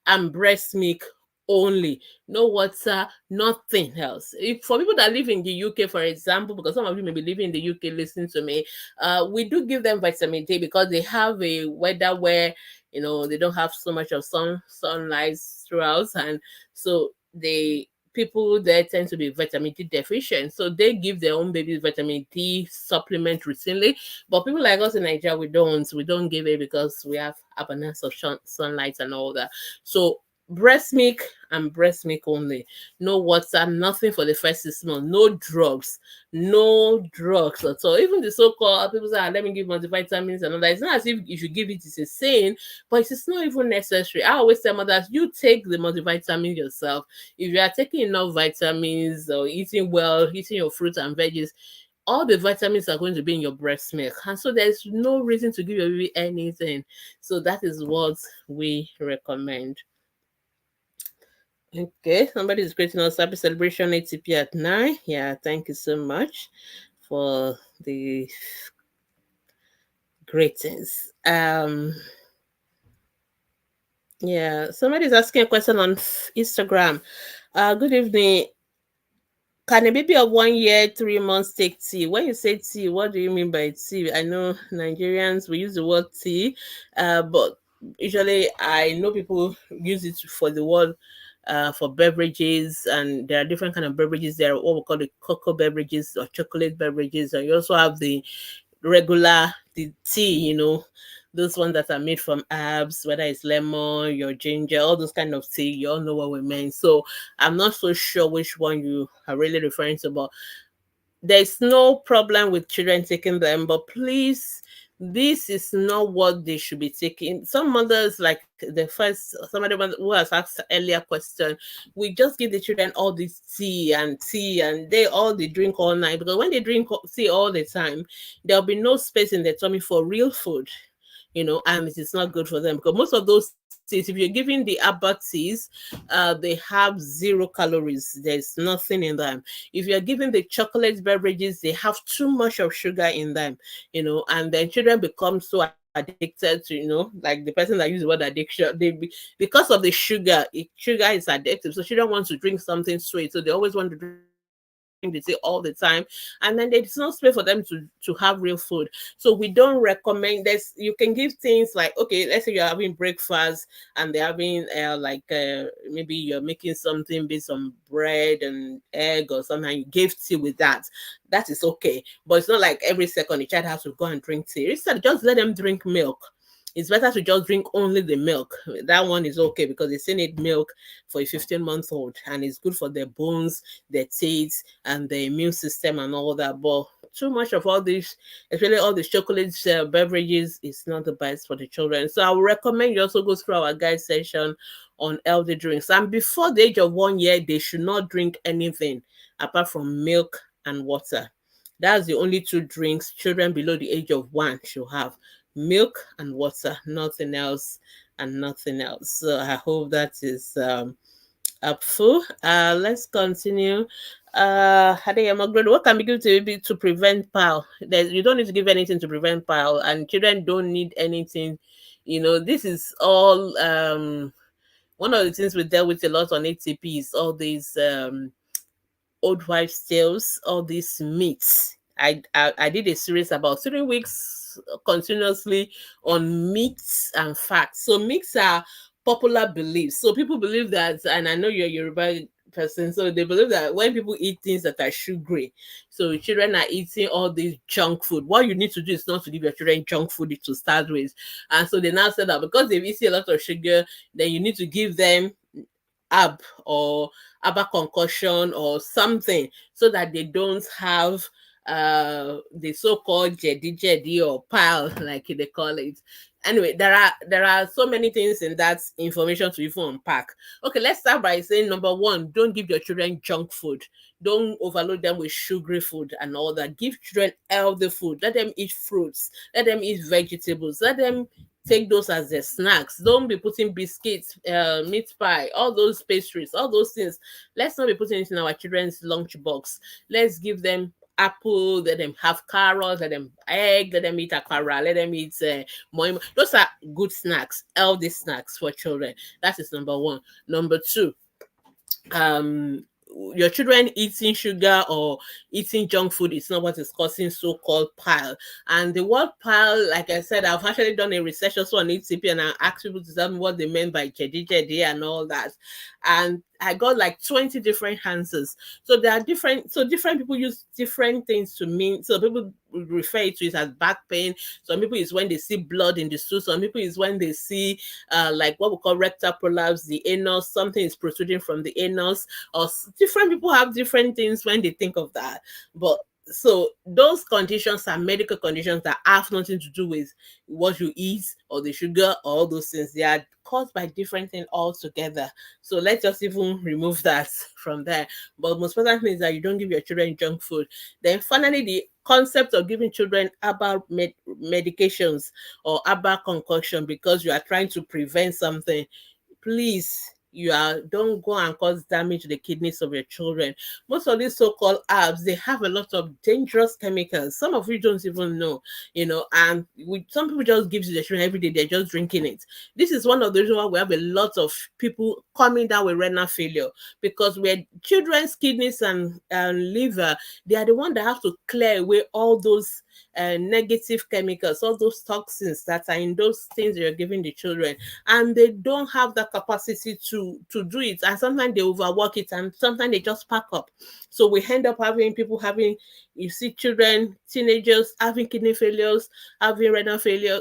and breast milk only. No water, nothing else. If for people that live in the UK, for example, because some of you may be living in the UK listening to me, we do give them vitamin D, because they have a weather where they don't have so much of sunlight throughout, and so people there tend to be vitamin D deficient, so they give their own babies vitamin D supplement routinely. But people like us in Nigeria, we don't give it, because we have abundance of sunlight and all that. So breast milk and breast milk only. No water, nothing for the first 6 months. No drugs at all. Even the so-called people say, let me give multivitamins and all that. It's not as if you should give it, it's a saying, but it's not even necessary. I always tell mothers, you take the multivitamin yourself. If you are taking enough vitamins or eating well, eating your fruits and veggies, all the vitamins are going to be in your breast milk. And so there's no reason to give your baby anything. So that is what we recommend. Okay, somebody is creating us happy celebration ATP at 9. Yeah, thank you so much for the greetings. Yeah, somebody is asking a question on Instagram. Good evening. Can a baby of 1 year, 3 months take tea? When you say tea, what do you mean by tea? I know Nigerians, we use the word tea, but usually I know people use it for the word for beverages, and there are different kind of beverages. There are what we call the cocoa beverages or chocolate beverages, and you also have the tea, those ones that are made from herbs, whether it's lemon, your ginger, all those kind of tea. You all know what we mean. So I'm not so sure which one you are really referring to, but there's no problem with children taking them, but please This is not what they should be taking. Some mothers, like the first, somebody who has asked earlier question, we just give the children all this tea, and they drink all night, because when they drink tea all the time, there'll be no space in their tummy for real food, and it is not good for them, because most of those teas, if you're giving the Abba teas, they have 0 calories. There's nothing in them. If you're giving the chocolate beverages, they have too much of sugar in them, and then children become so addicted to, like the person that used the word addiction, because of the sugar is addictive. So children want to drink something sweet, so they always want to drink the tea all the time, and then there's no space for them to have real food. So we don't recommend this. You can give things like, okay, let's say you're having breakfast and they're having maybe you're making something based on bread and egg or something, and you give tea with that. That is okay, but it's not like every second the child has to go and drink tea. Instead, just let them drink milk. It's better to just drink only the milk. That one is okay, because they still need milk for a 15-month-old, and it's good for their bones, their teeth, and the immune system and all that. But too much of all this, especially all the chocolate beverages, is not the best for the children. So I would recommend you also go through our guide session on healthy drinks. And before the age of 1 year, they should not drink anything apart from milk and water. That's the only two drinks children below the age of 1 should have: milk and water, nothing else and nothing else. So I hope that is helpful. Let's continue. What can be given to baby to prevent pile? You don't need to give anything to prevent pile, and children don't need anything. This is all one of the things we dealt with a lot on ATP is all these old wives' tales, all these myths. I did a series about 3 weeks continuously on myths and facts. So myths are popular beliefs. So people believe that, and I know you're a Yoruba person, so they believe that when people eat things that are sugary, so children are eating all this junk food. What you need to do is not to give your children junk food to start with. And so they now said that because they've eaten a lot of sugar, then you need to give them ab or aba concussion or something, so that they don't have the so-called jedi or pile, like they call it. Anyway, there are so many things in that information to even unpack. Okay, let's start by saying, number one, don't give your children junk food. Don't overload them with sugary food and all that. Give children healthy food. Let them eat fruits. Let them eat vegetables. Let them take those as their snacks. Don't be putting biscuits, meat pie, all those pastries, all those things. Let's not be putting it in our children's lunch box. Let's give them apple, let them have carrots, let them egg, let them eat akara, let them eat moi. Those are good snacks, healthy snacks for children. That is number one. Number two, your children eating sugar or eating junk food is not what is causing so-called pile. And the word pile, like I said, I've actually done a research also on ATP, and I asked people to tell me what they meant by jedi and all that. And I got like 20 different answers. So there are different people use different things to mean. So people refer to it as back pain. Some people is when they see blood in the stool. Some people is when they see like what we call rectal prolapse, the anus, something is protruding from the anus, or different people have different things when they think of that. But so those conditions are medical conditions that have nothing to do with what you eat or the sugar or all those things. They are caused by different things altogether. So let's just even remove that from there. But most important thing is that you don't give your children junk food. Then finally, the concept of giving children herbal medications or herbal concoction because you are trying to prevent something. Please, don't go and cause damage to the kidneys of your children. Most of these so-called herbs, they have a lot of dangerous chemicals, some of you don't even know, and some people just give to their children every day, they're just drinking it. This is one of the reasons why we have a lot of people coming down with renal failure, because where children's kidneys and liver, they are the one that have to clear away all those negative chemicals, all those toxins that are in those things you're giving the children, and they don't have the capacity to do it, and sometimes they overwork it, and sometimes they just pack up. So we end up having people having, you see children, teenagers having kidney failures, having renal failure,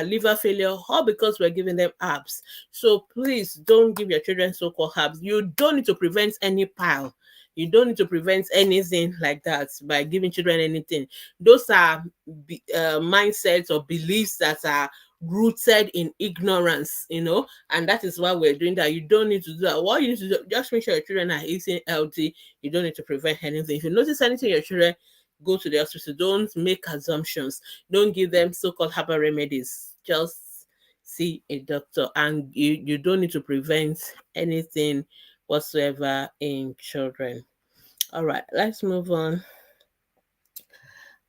liver failure, all because we're giving them herbs. So please don't give your children so-called herbs. You don't need to prevent any pile. You don't need to prevent anything like that by giving children anything. Those are mindsets or beliefs that are rooted in ignorance, and that is why we're doing that. You don't need to do that. What you need to do, just make sure your children are eating healthy. You don't need to prevent anything. If you notice anything in your children, go to the hospital. Don't make assumptions. Don't give them so-called herbal remedies. Just see a doctor, and you don't need to prevent anything whatsoever in children. All right, let's move on.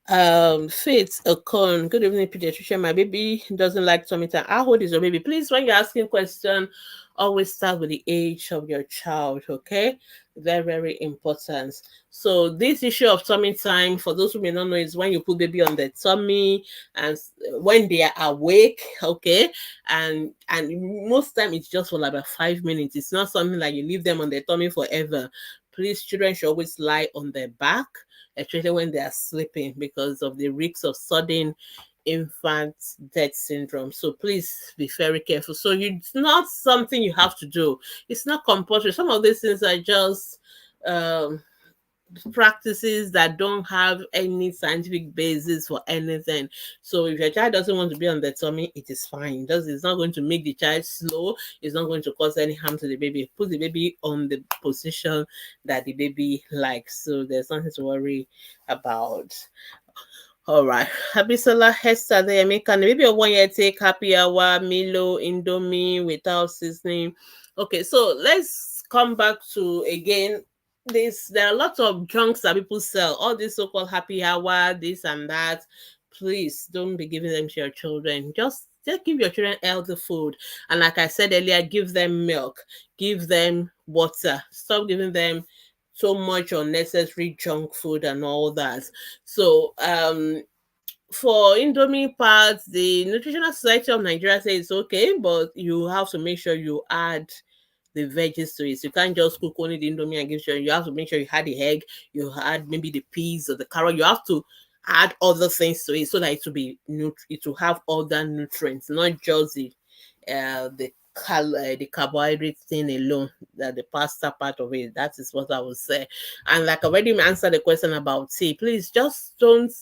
Faith Okon, good evening, pediatrician. My baby doesn't like tummy time. How old is your baby? Please, when you're asking question, always start with the age of your child, okay? Very, very important. So this issue of tummy time, for those who may not know, is when you put baby on the tummy and when they are awake, okay? And most time it's just for like about 5 minutes. It's not something like you leave them on their tummy forever. Please, children should always lie on their back, especially when they are sleeping, because of the risks of sudden infant death syndrome. So please be very careful. So it's not something you have to do. It's not compulsory. Some of these things are just practices that don't have any scientific basis for anything. So if your child doesn't want to be on the tummy, it is fine. It's not going to make the child slow. It's not going to cause any harm to the baby. Put the baby on the position that the baby likes. So there's nothing to worry about. All right. Happy Solar Hester the American. Maybe a 1 year take happy hour, Milo, Indomie without seasoning. Okay, so let's come back to again. There are lots of junks that people sell, all this so-called happy hour, this and that. Please don't be giving them to your children. Just give your children healthy food. And like I said earlier, give them milk, give them water. Stop giving them so much unnecessary junk food and all that. So for Indomie parts, the Nutritional Society of Nigeria says it's okay, but you have to make sure you add the veggies to it. So you can't just cook only the Indomie and give sure. You have to make sure you add the egg, you add maybe the peas or the carrot. You have to add other things to it so that it will have other nutrients, not just the carbohydrate thing alone, that the pasta part of it. That is what I would say. And like I already answered the question about tea, please just don't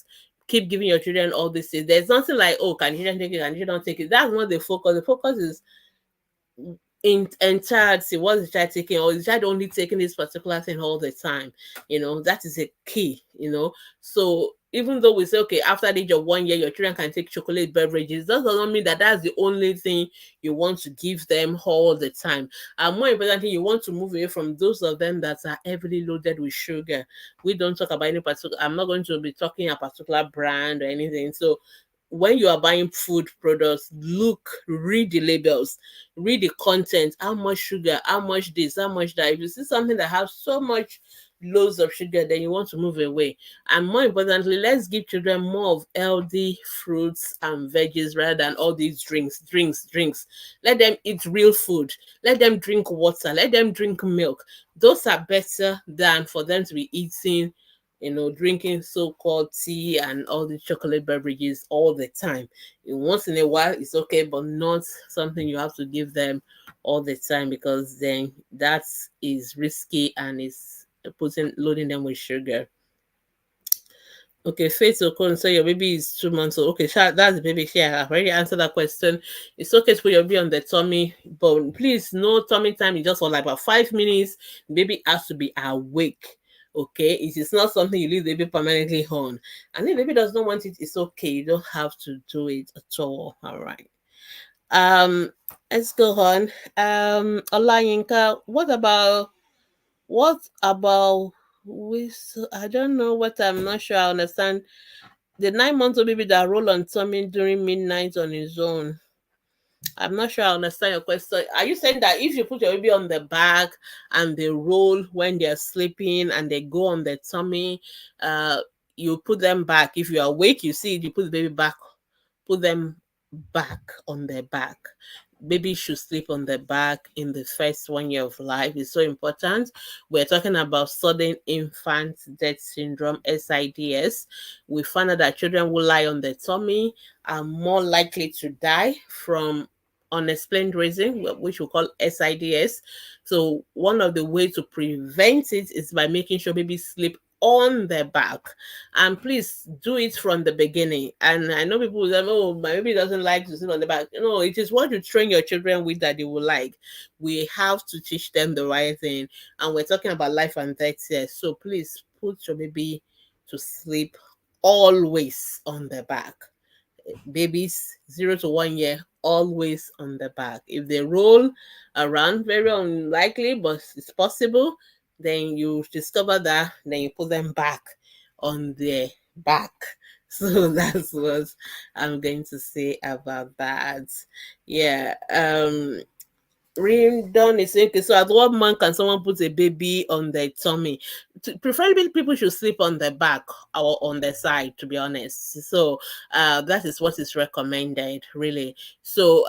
keep giving your children all this things. There's nothing like, oh, can children take it, can children take it? That's not the focus. The focus is in entirety, what is the child taking, or is the child only taking this particular thing all the time? That is a key. So even though we say, okay, after the age of 1 year your children can take chocolate beverages, that does not mean that that's the only thing you want to give them all the time. And more importantly, you want to move away from those of them that are heavily loaded with sugar. We don't talk about any particular, I'm not going to be talking a particular brand or anything. So when you are buying food products, read the labels, read the content, how much sugar, how much this, how much that. If you see something that has so much loads of sugar, then you want to move away. And more importantly, let's give children more of healthy fruits and veggies rather than all these drinks. Let them eat real food. Let them drink water. Let them drink milk. Those are better than for them to be eating, drinking so-called tea and all the chocolate beverages all the time. Once in a while, it's okay, but not something you have to give them all the time, because then that is risky and is loading them with sugar. Okay, Faith Okon, so your baby is 2 months old. Okay, that's the baby. Yeah, I've already answered that question. It's okay to put your baby on the tummy, but please, no tummy time. It's just for like about 5 minutes. The baby has to be awake. Okay, it is not something you leave the baby permanently on. And if the baby does not want it, it's okay. You don't have to do it at all. All right. Let's go on. Olayinka, what about I don't know what, I'm not sure I understand. The 9 month old baby that roll on tummy during midnight on his own. I'm not sure I understand your question. Are you saying that if you put your baby on the back and they roll when they're sleeping and they go on their tummy, you put them back? If you're awake, you see it, you put the baby back, put them back on their back. Baby should sleep on the back in the first 1 year of life. It's so important. We're talking about sudden infant death syndrome, SIDS. We found out that children who lie on their tummy are more likely to die from unexplained reason, which we call SIDS. So one of the ways to prevent it is by making sure babies sleep on their back, and please do it from the beginning. And I know people will say, oh, my baby doesn't like to sit on the back. No, it is what you train your children with that they will like. We have to teach them the right thing, and we're talking about life and death here. So please put your baby to sleep always on the back. Babies 0 to 1 year always on the back. If they roll around, very unlikely, but it's possible, then you discover that, then you put them back on their back. So that's what I'm going to say about that. Yeah. Don is saying, okay, so at what month can someone put a baby on their tummy? Preferably, people should sleep on the back or on the side, to be honest. So that is what is recommended, really. So,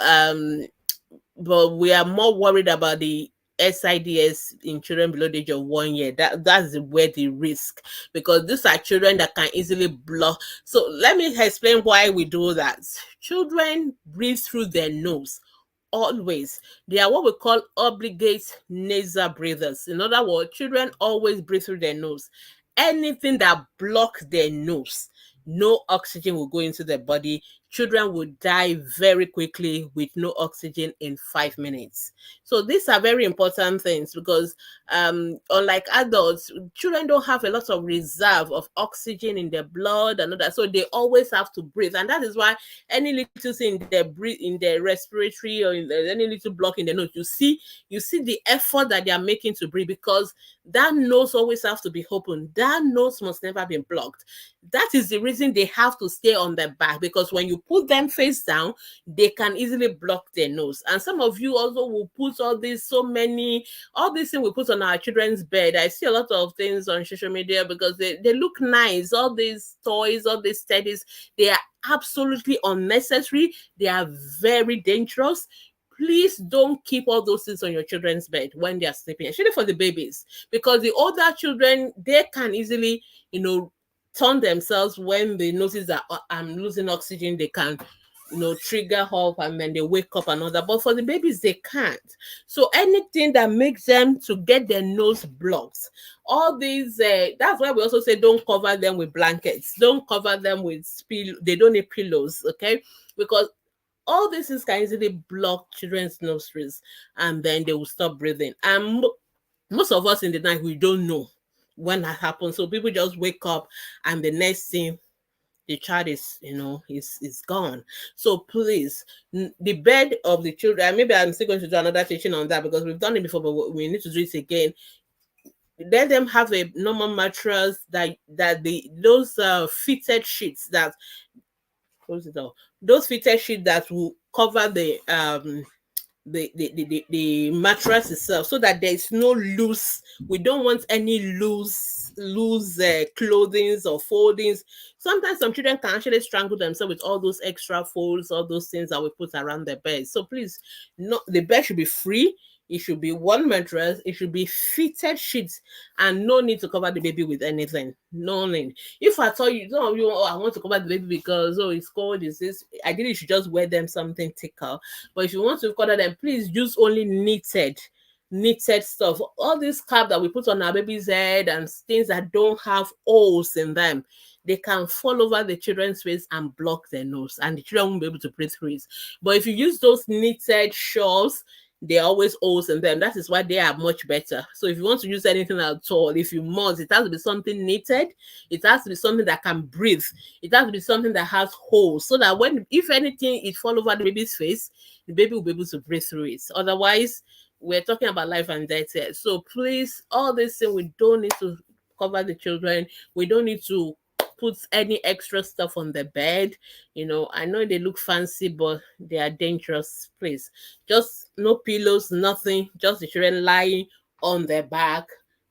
but we are more worried about the SIDS in children below the age of 1 year. That's where the risk, because these are children that can easily block. So let me explain why we do that. Children breathe through their nose always. They are what we call obligate nasal breathers. In other words, children always breathe through their nose. Anything that blocks their nose, no oxygen will go into their body. Children will die very quickly with no oxygen in 5 minutes. So these are very important things, because unlike adults, children don't have a lot of reserve of oxygen in their blood and all that. So they always have to breathe. And that is why any little thing in their respiratory, or any little block in the nose, you see the effort that they are making to breathe, because that nose always have to be open. That nose must never be blocked. That is the reason they have to stay on their back, because when you put them face down, they can easily block their nose. And some of you also will put all these things we put on our children's bed. I see a lot of things on social media because they look nice. All these toys, all these teddies, they are absolutely unnecessary. They are very dangerous. Please don't keep all those things on your children's bed when they are sleeping, especially for the babies, because the older children, they can easily, turn themselves when they notice that I'm losing oxygen. They can, trigger up, and then they wake up and all that. But for the babies, they can't. So anything that makes them to get their nose blocked, all these, that's why we also say don't cover them with blankets. Don't cover them with they don't need pillows, okay? Because all these things can easily block children's nostrils, and then they will stop breathing. And most of us in the night, we don't know when that happens. So people just wake up, and the next thing, the child is gone. So please, the bed of the children, and maybe I'm still going to do another teaching on that, because we've done it before, but we need to do it again. Let them have a normal mattress, those fitted sheets that close it off. Those fitted sheets that will cover the mattress itself, so that there is no loose. We don't want any loose clothings or foldings. Sometimes some children can actually strangle themselves with all those extra folds, all those things that we put around the bed. So please, no, the bed should be free. It should be one mattress. It should be fitted sheets, and no need to cover the baby with anything. No need. If I tell you, some of you, I want to cover the baby because it's cold, is this? Ideally, you should just wear them something thicker. But if you want to cover them, please use only knitted stuff. All this cap that we put on our baby's head and things that don't have holes in them, they can fall over the children's face and block their nose, and the children won't be able to breathe through it. But if you use those knitted shawls, they always holes in them. That is why they are much better. So if you want to use anything at all, if you must, it has to be something knitted. It has to be something that can breathe. It has to be something that has holes, so that if anything, it fall over the baby's face, the baby will be able to breathe through it. Otherwise, we're talking about life and death here. So please, all this thing, we don't need to cover the children. We don't need to put any extra stuff on the bed. I know they look fancy, but they are dangerous. Please, just no pillows, nothing, just the children lying on their back,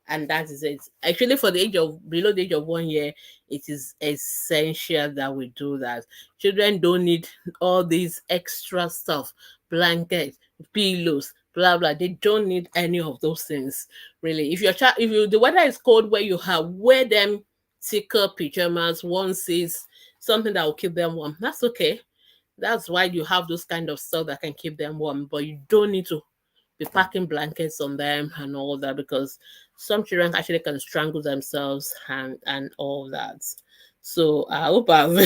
and that is it. Actually, for below the age of 1 year, it is essential that we do that. Children don't need all these extra stuff, blankets, pillows, blah blah. They don't need any of those things, really. If the weather is cold where you have, wear them thicker pajamas, onesies, something that will keep them warm. That's okay. That's why you have those kind of stuff that can keep them warm, but you don't need to be packing blankets on them and all that, because some children actually can strangle themselves and all that. So I hope I've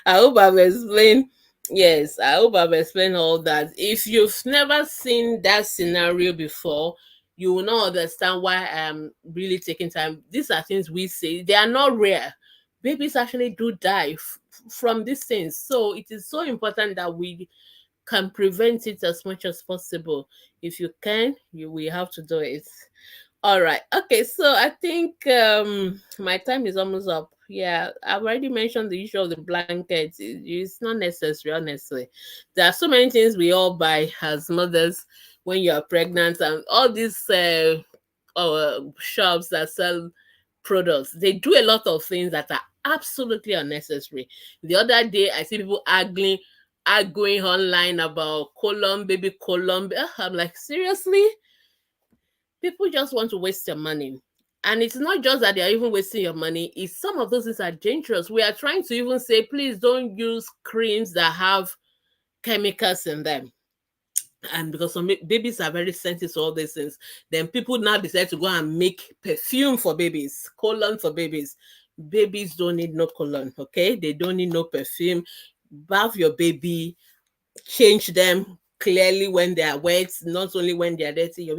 I hope I've explained. Yes, I hope I've explained all that. If you've never seen that scenario before, you will not understand why I'm really taking time. These are things we say, they are not rare. Babies actually do die from these things. So it is so important that we can prevent it as much as possible. If you can, you will have to do it. All right. Okay. So I think my time is almost up. Yeah, I've already mentioned the issue of the blankets. It's not necessary, honestly. There are so many things we all buy as mothers when you are pregnant, and all these shops that sell products. They do a lot of things that are absolutely unnecessary. The other day, I see people arguing online about colon, baby colon. I'm like, seriously? People just want to waste your money. And it's not just that they are even wasting your money, it's some of those things are dangerous. We are trying to even say, please don't use creams that have chemicals in them. And because some babies are very sensitive to all these things, then people now decide to go and make perfume for babies, cologne for babies. Babies don't need no cologne, okay? They don't need no perfume. Bath your baby, change them clearly when they are wet, not only when they are dirty. Your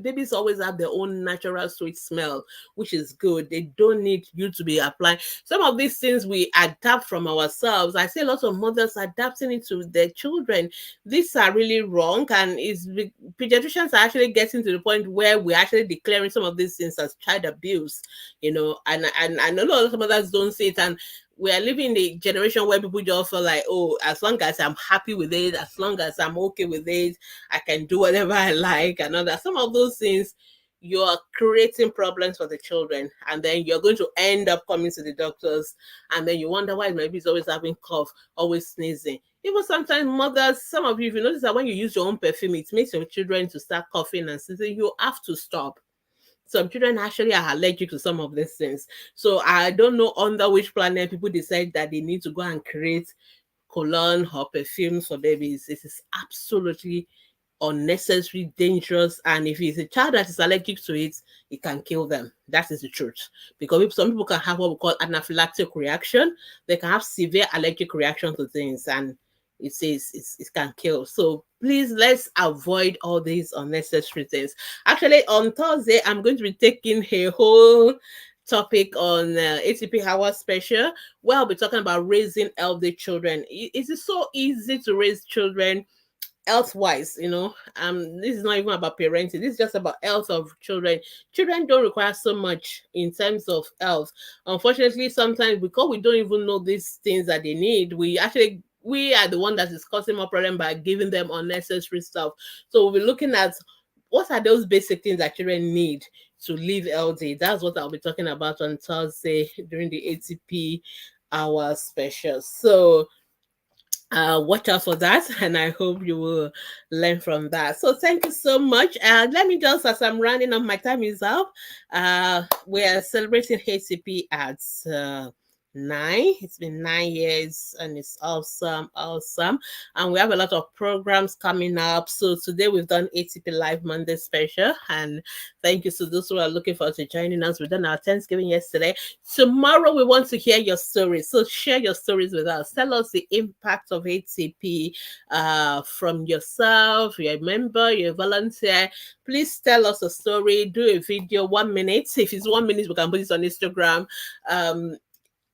babies always have their own natural sweet smell, which is good. They don't need you to be applying some of these things. We adapt from ourselves. I see a lot of mothers adapting it to their children. These are really wrong, and pediatricians are actually getting to the point where we're actually declaring some of these things as child abuse, and I know a lot of mothers don't see it, and we are living in a generation where people just feel like, oh, as long as I'm happy with it, as long as I'm okay with it, I can do whatever I like and all that. Some of those things, you are creating problems for the children, and then you're going to end up coming to the doctors, and then you wonder why my baby's always having cough, always sneezing. Even sometimes mothers, some of you, if you notice that when you use your own perfume, it makes your children to start coughing and sneezing, you have to stop. Some children actually are allergic to some of these things. So I don't know under which planet people decide that they need to go and create cologne or perfumes for babies. This is absolutely unnecessary, dangerous, and if it's a child that is allergic to it, it can kill them. That is the truth. Because some people can have what we call anaphylactic reaction. They can have severe allergic reaction to things, and it says it can kill. So please, let's avoid all these unnecessary things. Actually, on Thursday, I'm going to be taking a whole topic on ATP Hour Special, where I'll be talking about raising healthy children. It is so easy to raise children health-wise. This is not even about parenting. This is just about health of children don't require so much in terms of health. Unfortunately, sometimes because we don't even know these things that they need, we are the one that is causing more problem by giving them unnecessary stuff. So we'll be looking at what are those basic things that children need to live healthy. That's what I'll be talking about on Thursday during the ATP Hour Special. So watch out for that, and I hope you will learn from that. So thank you so much. Let me just, as I'm running up, my time is up. We are celebrating HCP at 9. It's been 9 years, and it's awesome. And we have a lot of programs coming up. So today we've done ATP Live Monday Special, and thank you to those who are looking forward to joining us. We've done our Thanksgiving yesterday. Tomorrow we want to hear your stories. So share your stories with us. Tell us the impact of ATP from yourself, you're a member, you're a volunteer. Please tell us a story. Do a video, 1 minute. If it's 1 minute, we can put it on Instagram.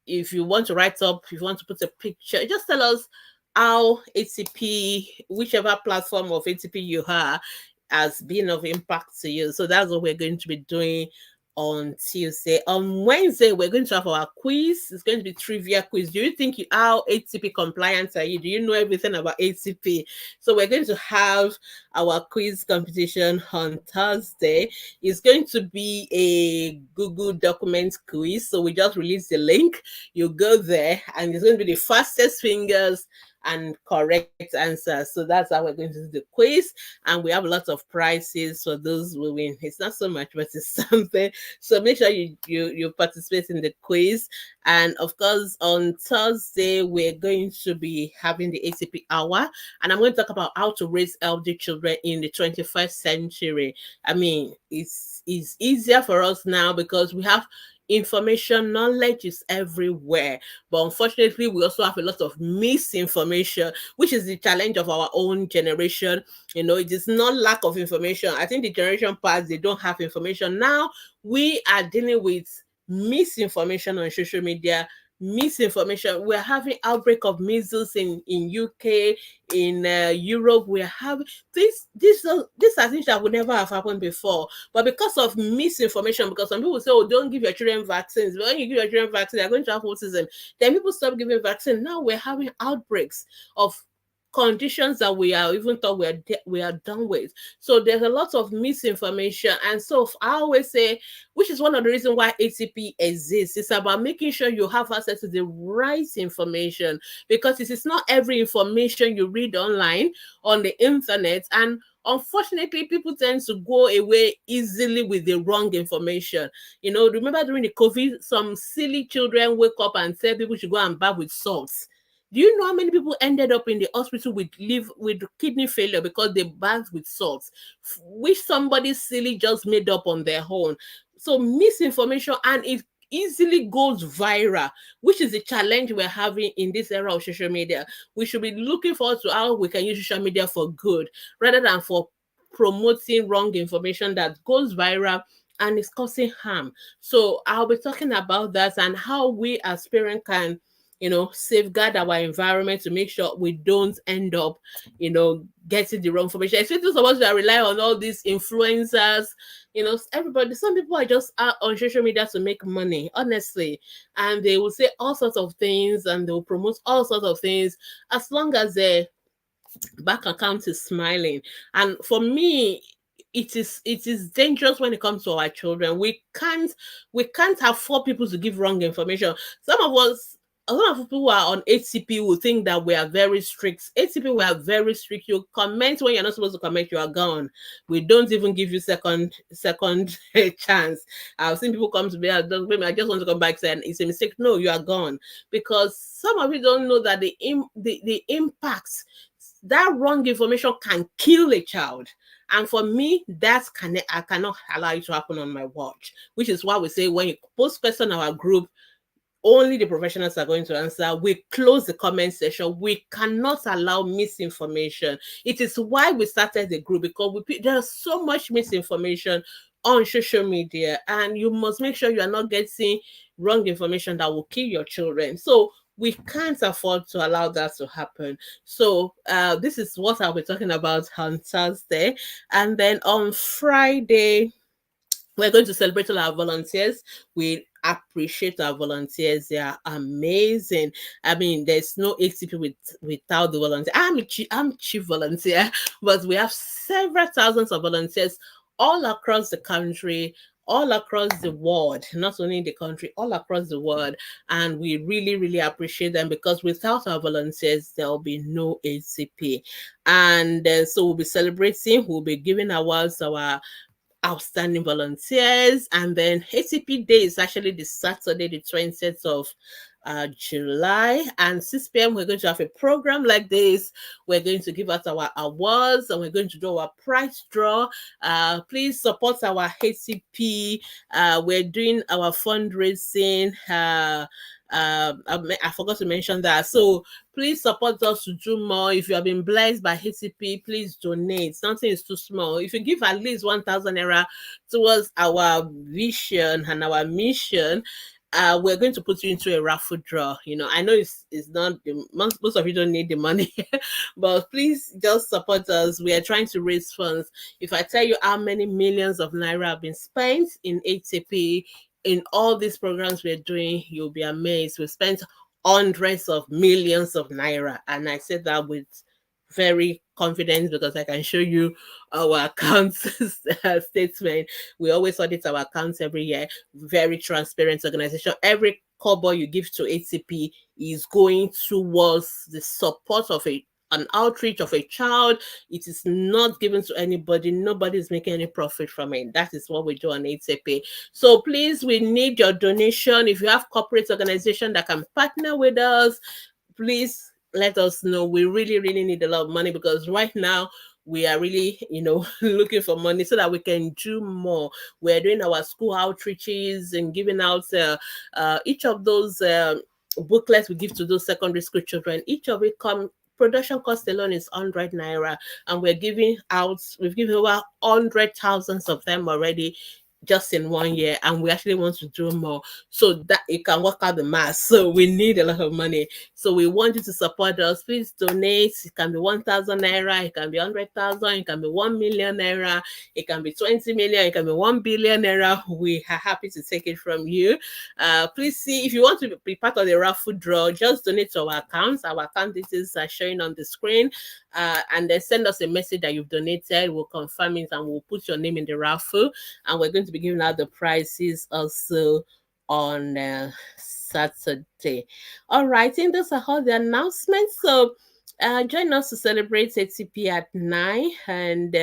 If you want to write up, if you want to put a picture, just tell us how ATP, whichever platform of ATP you are, has been of impact to you. So that's what we're going to be doing on Tuesday. On Wednesday, we're going to have our quiz. It's going to be trivia quiz. Do you think how ATP compliant are you? Do you know everything about ATP? So we're going to have our quiz competition on Thursday. It's going to be a Google document quiz. So we just released the link. You go there, and it's going to be the fastest fingers and correct answers. So that's how we're going to do the quiz, and we have a lot of prizes for those who win. It's not so much, but it's something. So make sure you participate in the quiz. And of course, on Thursday we're going to be having the ATP hour, and I'm going to talk about how to raise healthy children in the 21st century. I mean, it's easier for us now because we have information, knowledge is everywhere, but unfortunately we also have a lot of misinformation, which is the challenge of our own generation. It is not lack of information. I think the generation past, they don't have information. Now we are dealing with misinformation on social media. Misinformation, we're having outbreak of measles in UK, in Europe. We're having this are things that would never have happened before, but because of misinformation, because some people say, oh, don't give your children vaccines. But when you give your children vaccines, they're going to have autism. Then people stop giving vaccine. Now we're having outbreaks of conditions that we are even thought we are done with. So there's a lot of misinformation. And so I always say, which is one of the reasons why ATP exists, it's about making sure you have access to the right information, because it is not every information you read online on the internet. And unfortunately, people tend to go away easily with the wrong information. Remember during the COVID, some silly children wake up and say people should go and bath with salt. Do you know how many people ended up in the hospital with kidney failure because they bathed with salt, which somebody silly just made up on their own? So misinformation, and it easily goes viral, which is the challenge we're having in this era of social media. We should be looking forward to how we can use social media for good rather than for promoting wrong information that goes viral and is causing harm. So I'll be talking about that and how we as parents can safeguard our environment to make sure we don't end up, getting the wrong information. Especially those of us that rely on all these influencers, everybody, some people are just out on social media to make money, honestly. And they will say all sorts of things and they'll promote all sorts of things as long as their bank account is smiling. And for me, it is dangerous when it comes to our children. We can't have 4 people to give wrong information. Some of us, a lot of people who are on ATP will think that we are very strict. ATP, we are very strict. You comment when you're not supposed to comment, you are gone. We don't even give you second chance. I've seen people come to me, I just want to come back and it's a mistake. No, you are gone. Because some of you don't know that the impacts, that wrong information can kill a child. And for me, I cannot allow it to happen on my watch, which is why we say when you post question in our group, only the professionals are going to answer. We close the comment section. We cannot allow misinformation. It is why we started the group, because there's so much misinformation on social media, and you must make sure you are not getting wrong information that will kill your children. So we can't afford to allow that to happen. So this is what I'll be talking about on Thursday. And then on Friday, we're going to celebrate all our volunteers. We appreciate our volunteers. They are amazing. I mean, there's no ATP without the volunteer. I'm chief volunteer, but we have several thousands of volunteers all across the country, all across the world, not only in the country, all across the world. And we really, really appreciate them, because without our volunteers, there will be no ATP. And so we'll be celebrating, we'll be giving awards to our outstanding volunteers. And then ATP Day is actually the Saturday, the 20th of July, and 6 p.m. we're going to have a program like this. We're going to give out our awards and we're going to do our prize draw. Please support our ATP. We're doing our fundraising. I forgot to mention that. So please support us to do more. If you have been blessed by ATP, please donate. Something is too small. If you give at least 1,000 naira towards our vision and our mission, we're going to put you into a raffle draw. I know it's not most of you don't need the money, but please just support us. We are trying to raise funds. If I tell you how many millions of naira have been spent in ATP, in all these programs we're doing, you'll be amazed. We spent hundreds of millions of naira, and I said that with very confident because I can show you our accounts statement. We always audit our accounts every year. Very transparent organization. Every kobo you give to ATP is going towards the support of an outreach of a child. It is not given to anybody. Nobody is making any profit from it. That is what we do on ATP. So please, we need your donation. If you have corporate organization that can partner with us, please let us know. We really, really need a lot of money, because right now we are really, looking for money so that we can do more. We're doing our school outreaches and giving out each of those booklets we give to those secondary school children. Each of it production cost alone is 100 naira, and we've given over 100,000 of them already just in 1 year, and we actually want to do more so that it can work out the math. So we need a lot of money. So we want you to support us. Please donate. It can be 1,000 naira, it can be 100,000, it can be 1 million naira, it can be 20 million, it can be 1 billion naira. We are happy to take it from you. Please see, if you want to be part of the raffle draw, just donate to our accounts. Our account details are showing on the screen. And then send us a message that you've donated. We'll confirm it and we'll put your name in the raffle. And we're going to be giving out the prizes also on Saturday. All right, I think those are all the announcements. So join us to celebrate ATP at 9. And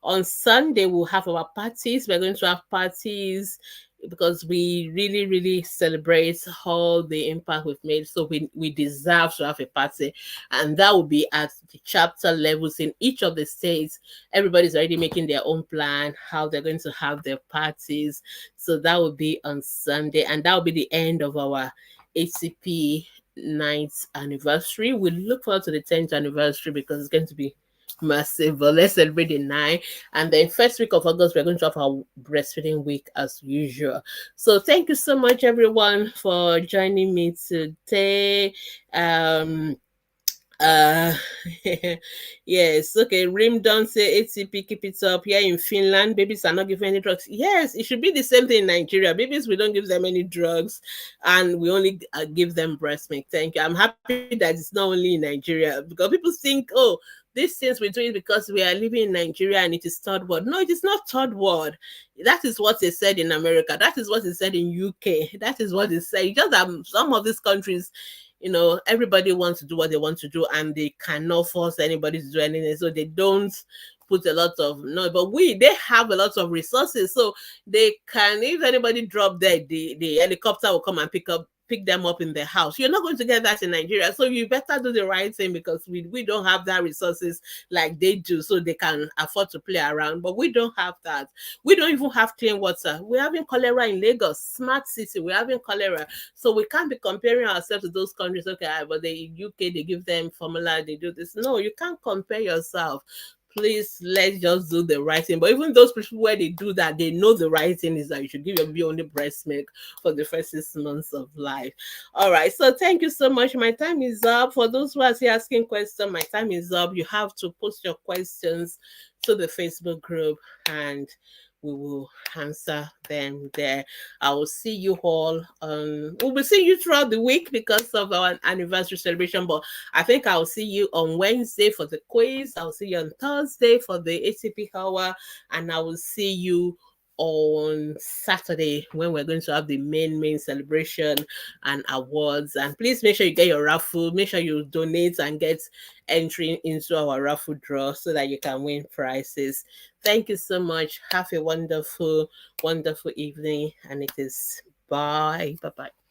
on Sunday, we'll have our parties. We're going to have parties because we really, really celebrate all the impact we've made. So we deserve to have a party. And that will be at the chapter levels in each of the states. Everybody's already making their own plan, how they're going to have their parties. So that will be on Sunday. And that will be the end of our ATP 9th anniversary. We look forward to the 10th anniversary because it's going to be massive. But let's celebrate the 9. And then first week of August, we're going to have our breastfeeding week as usual. So thank you so much, everyone, for joining me today. Yes, okay. Rim don't say ATP, keep it up. Here in Finland, babies are not given any drugs. Yes, it should be the same thing in Nigeria. Babies, we don't give them any drugs, and we only give them breast milk. Thank you. I'm happy that it's not only in Nigeria, because people think, oh, these things we do it because we are living in Nigeria and it is third world. No, it is not third world. That is what they said in America. That is what they said in UK. That is what they say. Just that some of these countries, everybody wants to do what they want to do, and they cannot force anybody to do anything. So they don't put a lot of no, but they have a lot of resources. So they can, if anybody drop dead, the helicopter will come and pick them up in their house. You're not going to get that in Nigeria. So you better do the right thing, because we don't have that resources like they do, so they can afford to play around. But we don't have that. We don't even have clean water. We're having cholera in Lagos, smart city. We're having cholera. So we can't be comparing ourselves to those countries. Okay, but the UK, they give them formula, they do this. No, you can't compare yourself. Please, let's just do the right thing. But even those people where they do that, they know the right thing is that you should give your baby only breast milk for the first 6 months of life. All right. So thank you so much. My time is up. For those who are still asking questions, my time is up. You have to post your questions to the Facebook group, and we will answer them there. I will see you all. We'll be seeing you throughout the week because of our anniversary celebration. But I think I'll see you on Wednesday for the quiz. I'll see you on Thursday for the ATP hour, and I will see you on Saturday when we're going to have the main celebration and awards. And please make sure you get your raffle. Make sure you donate and get entry into our raffle draw so that you can win prizes. Thank you so much. Have a wonderful, wonderful evening. And it is bye. Bye-bye.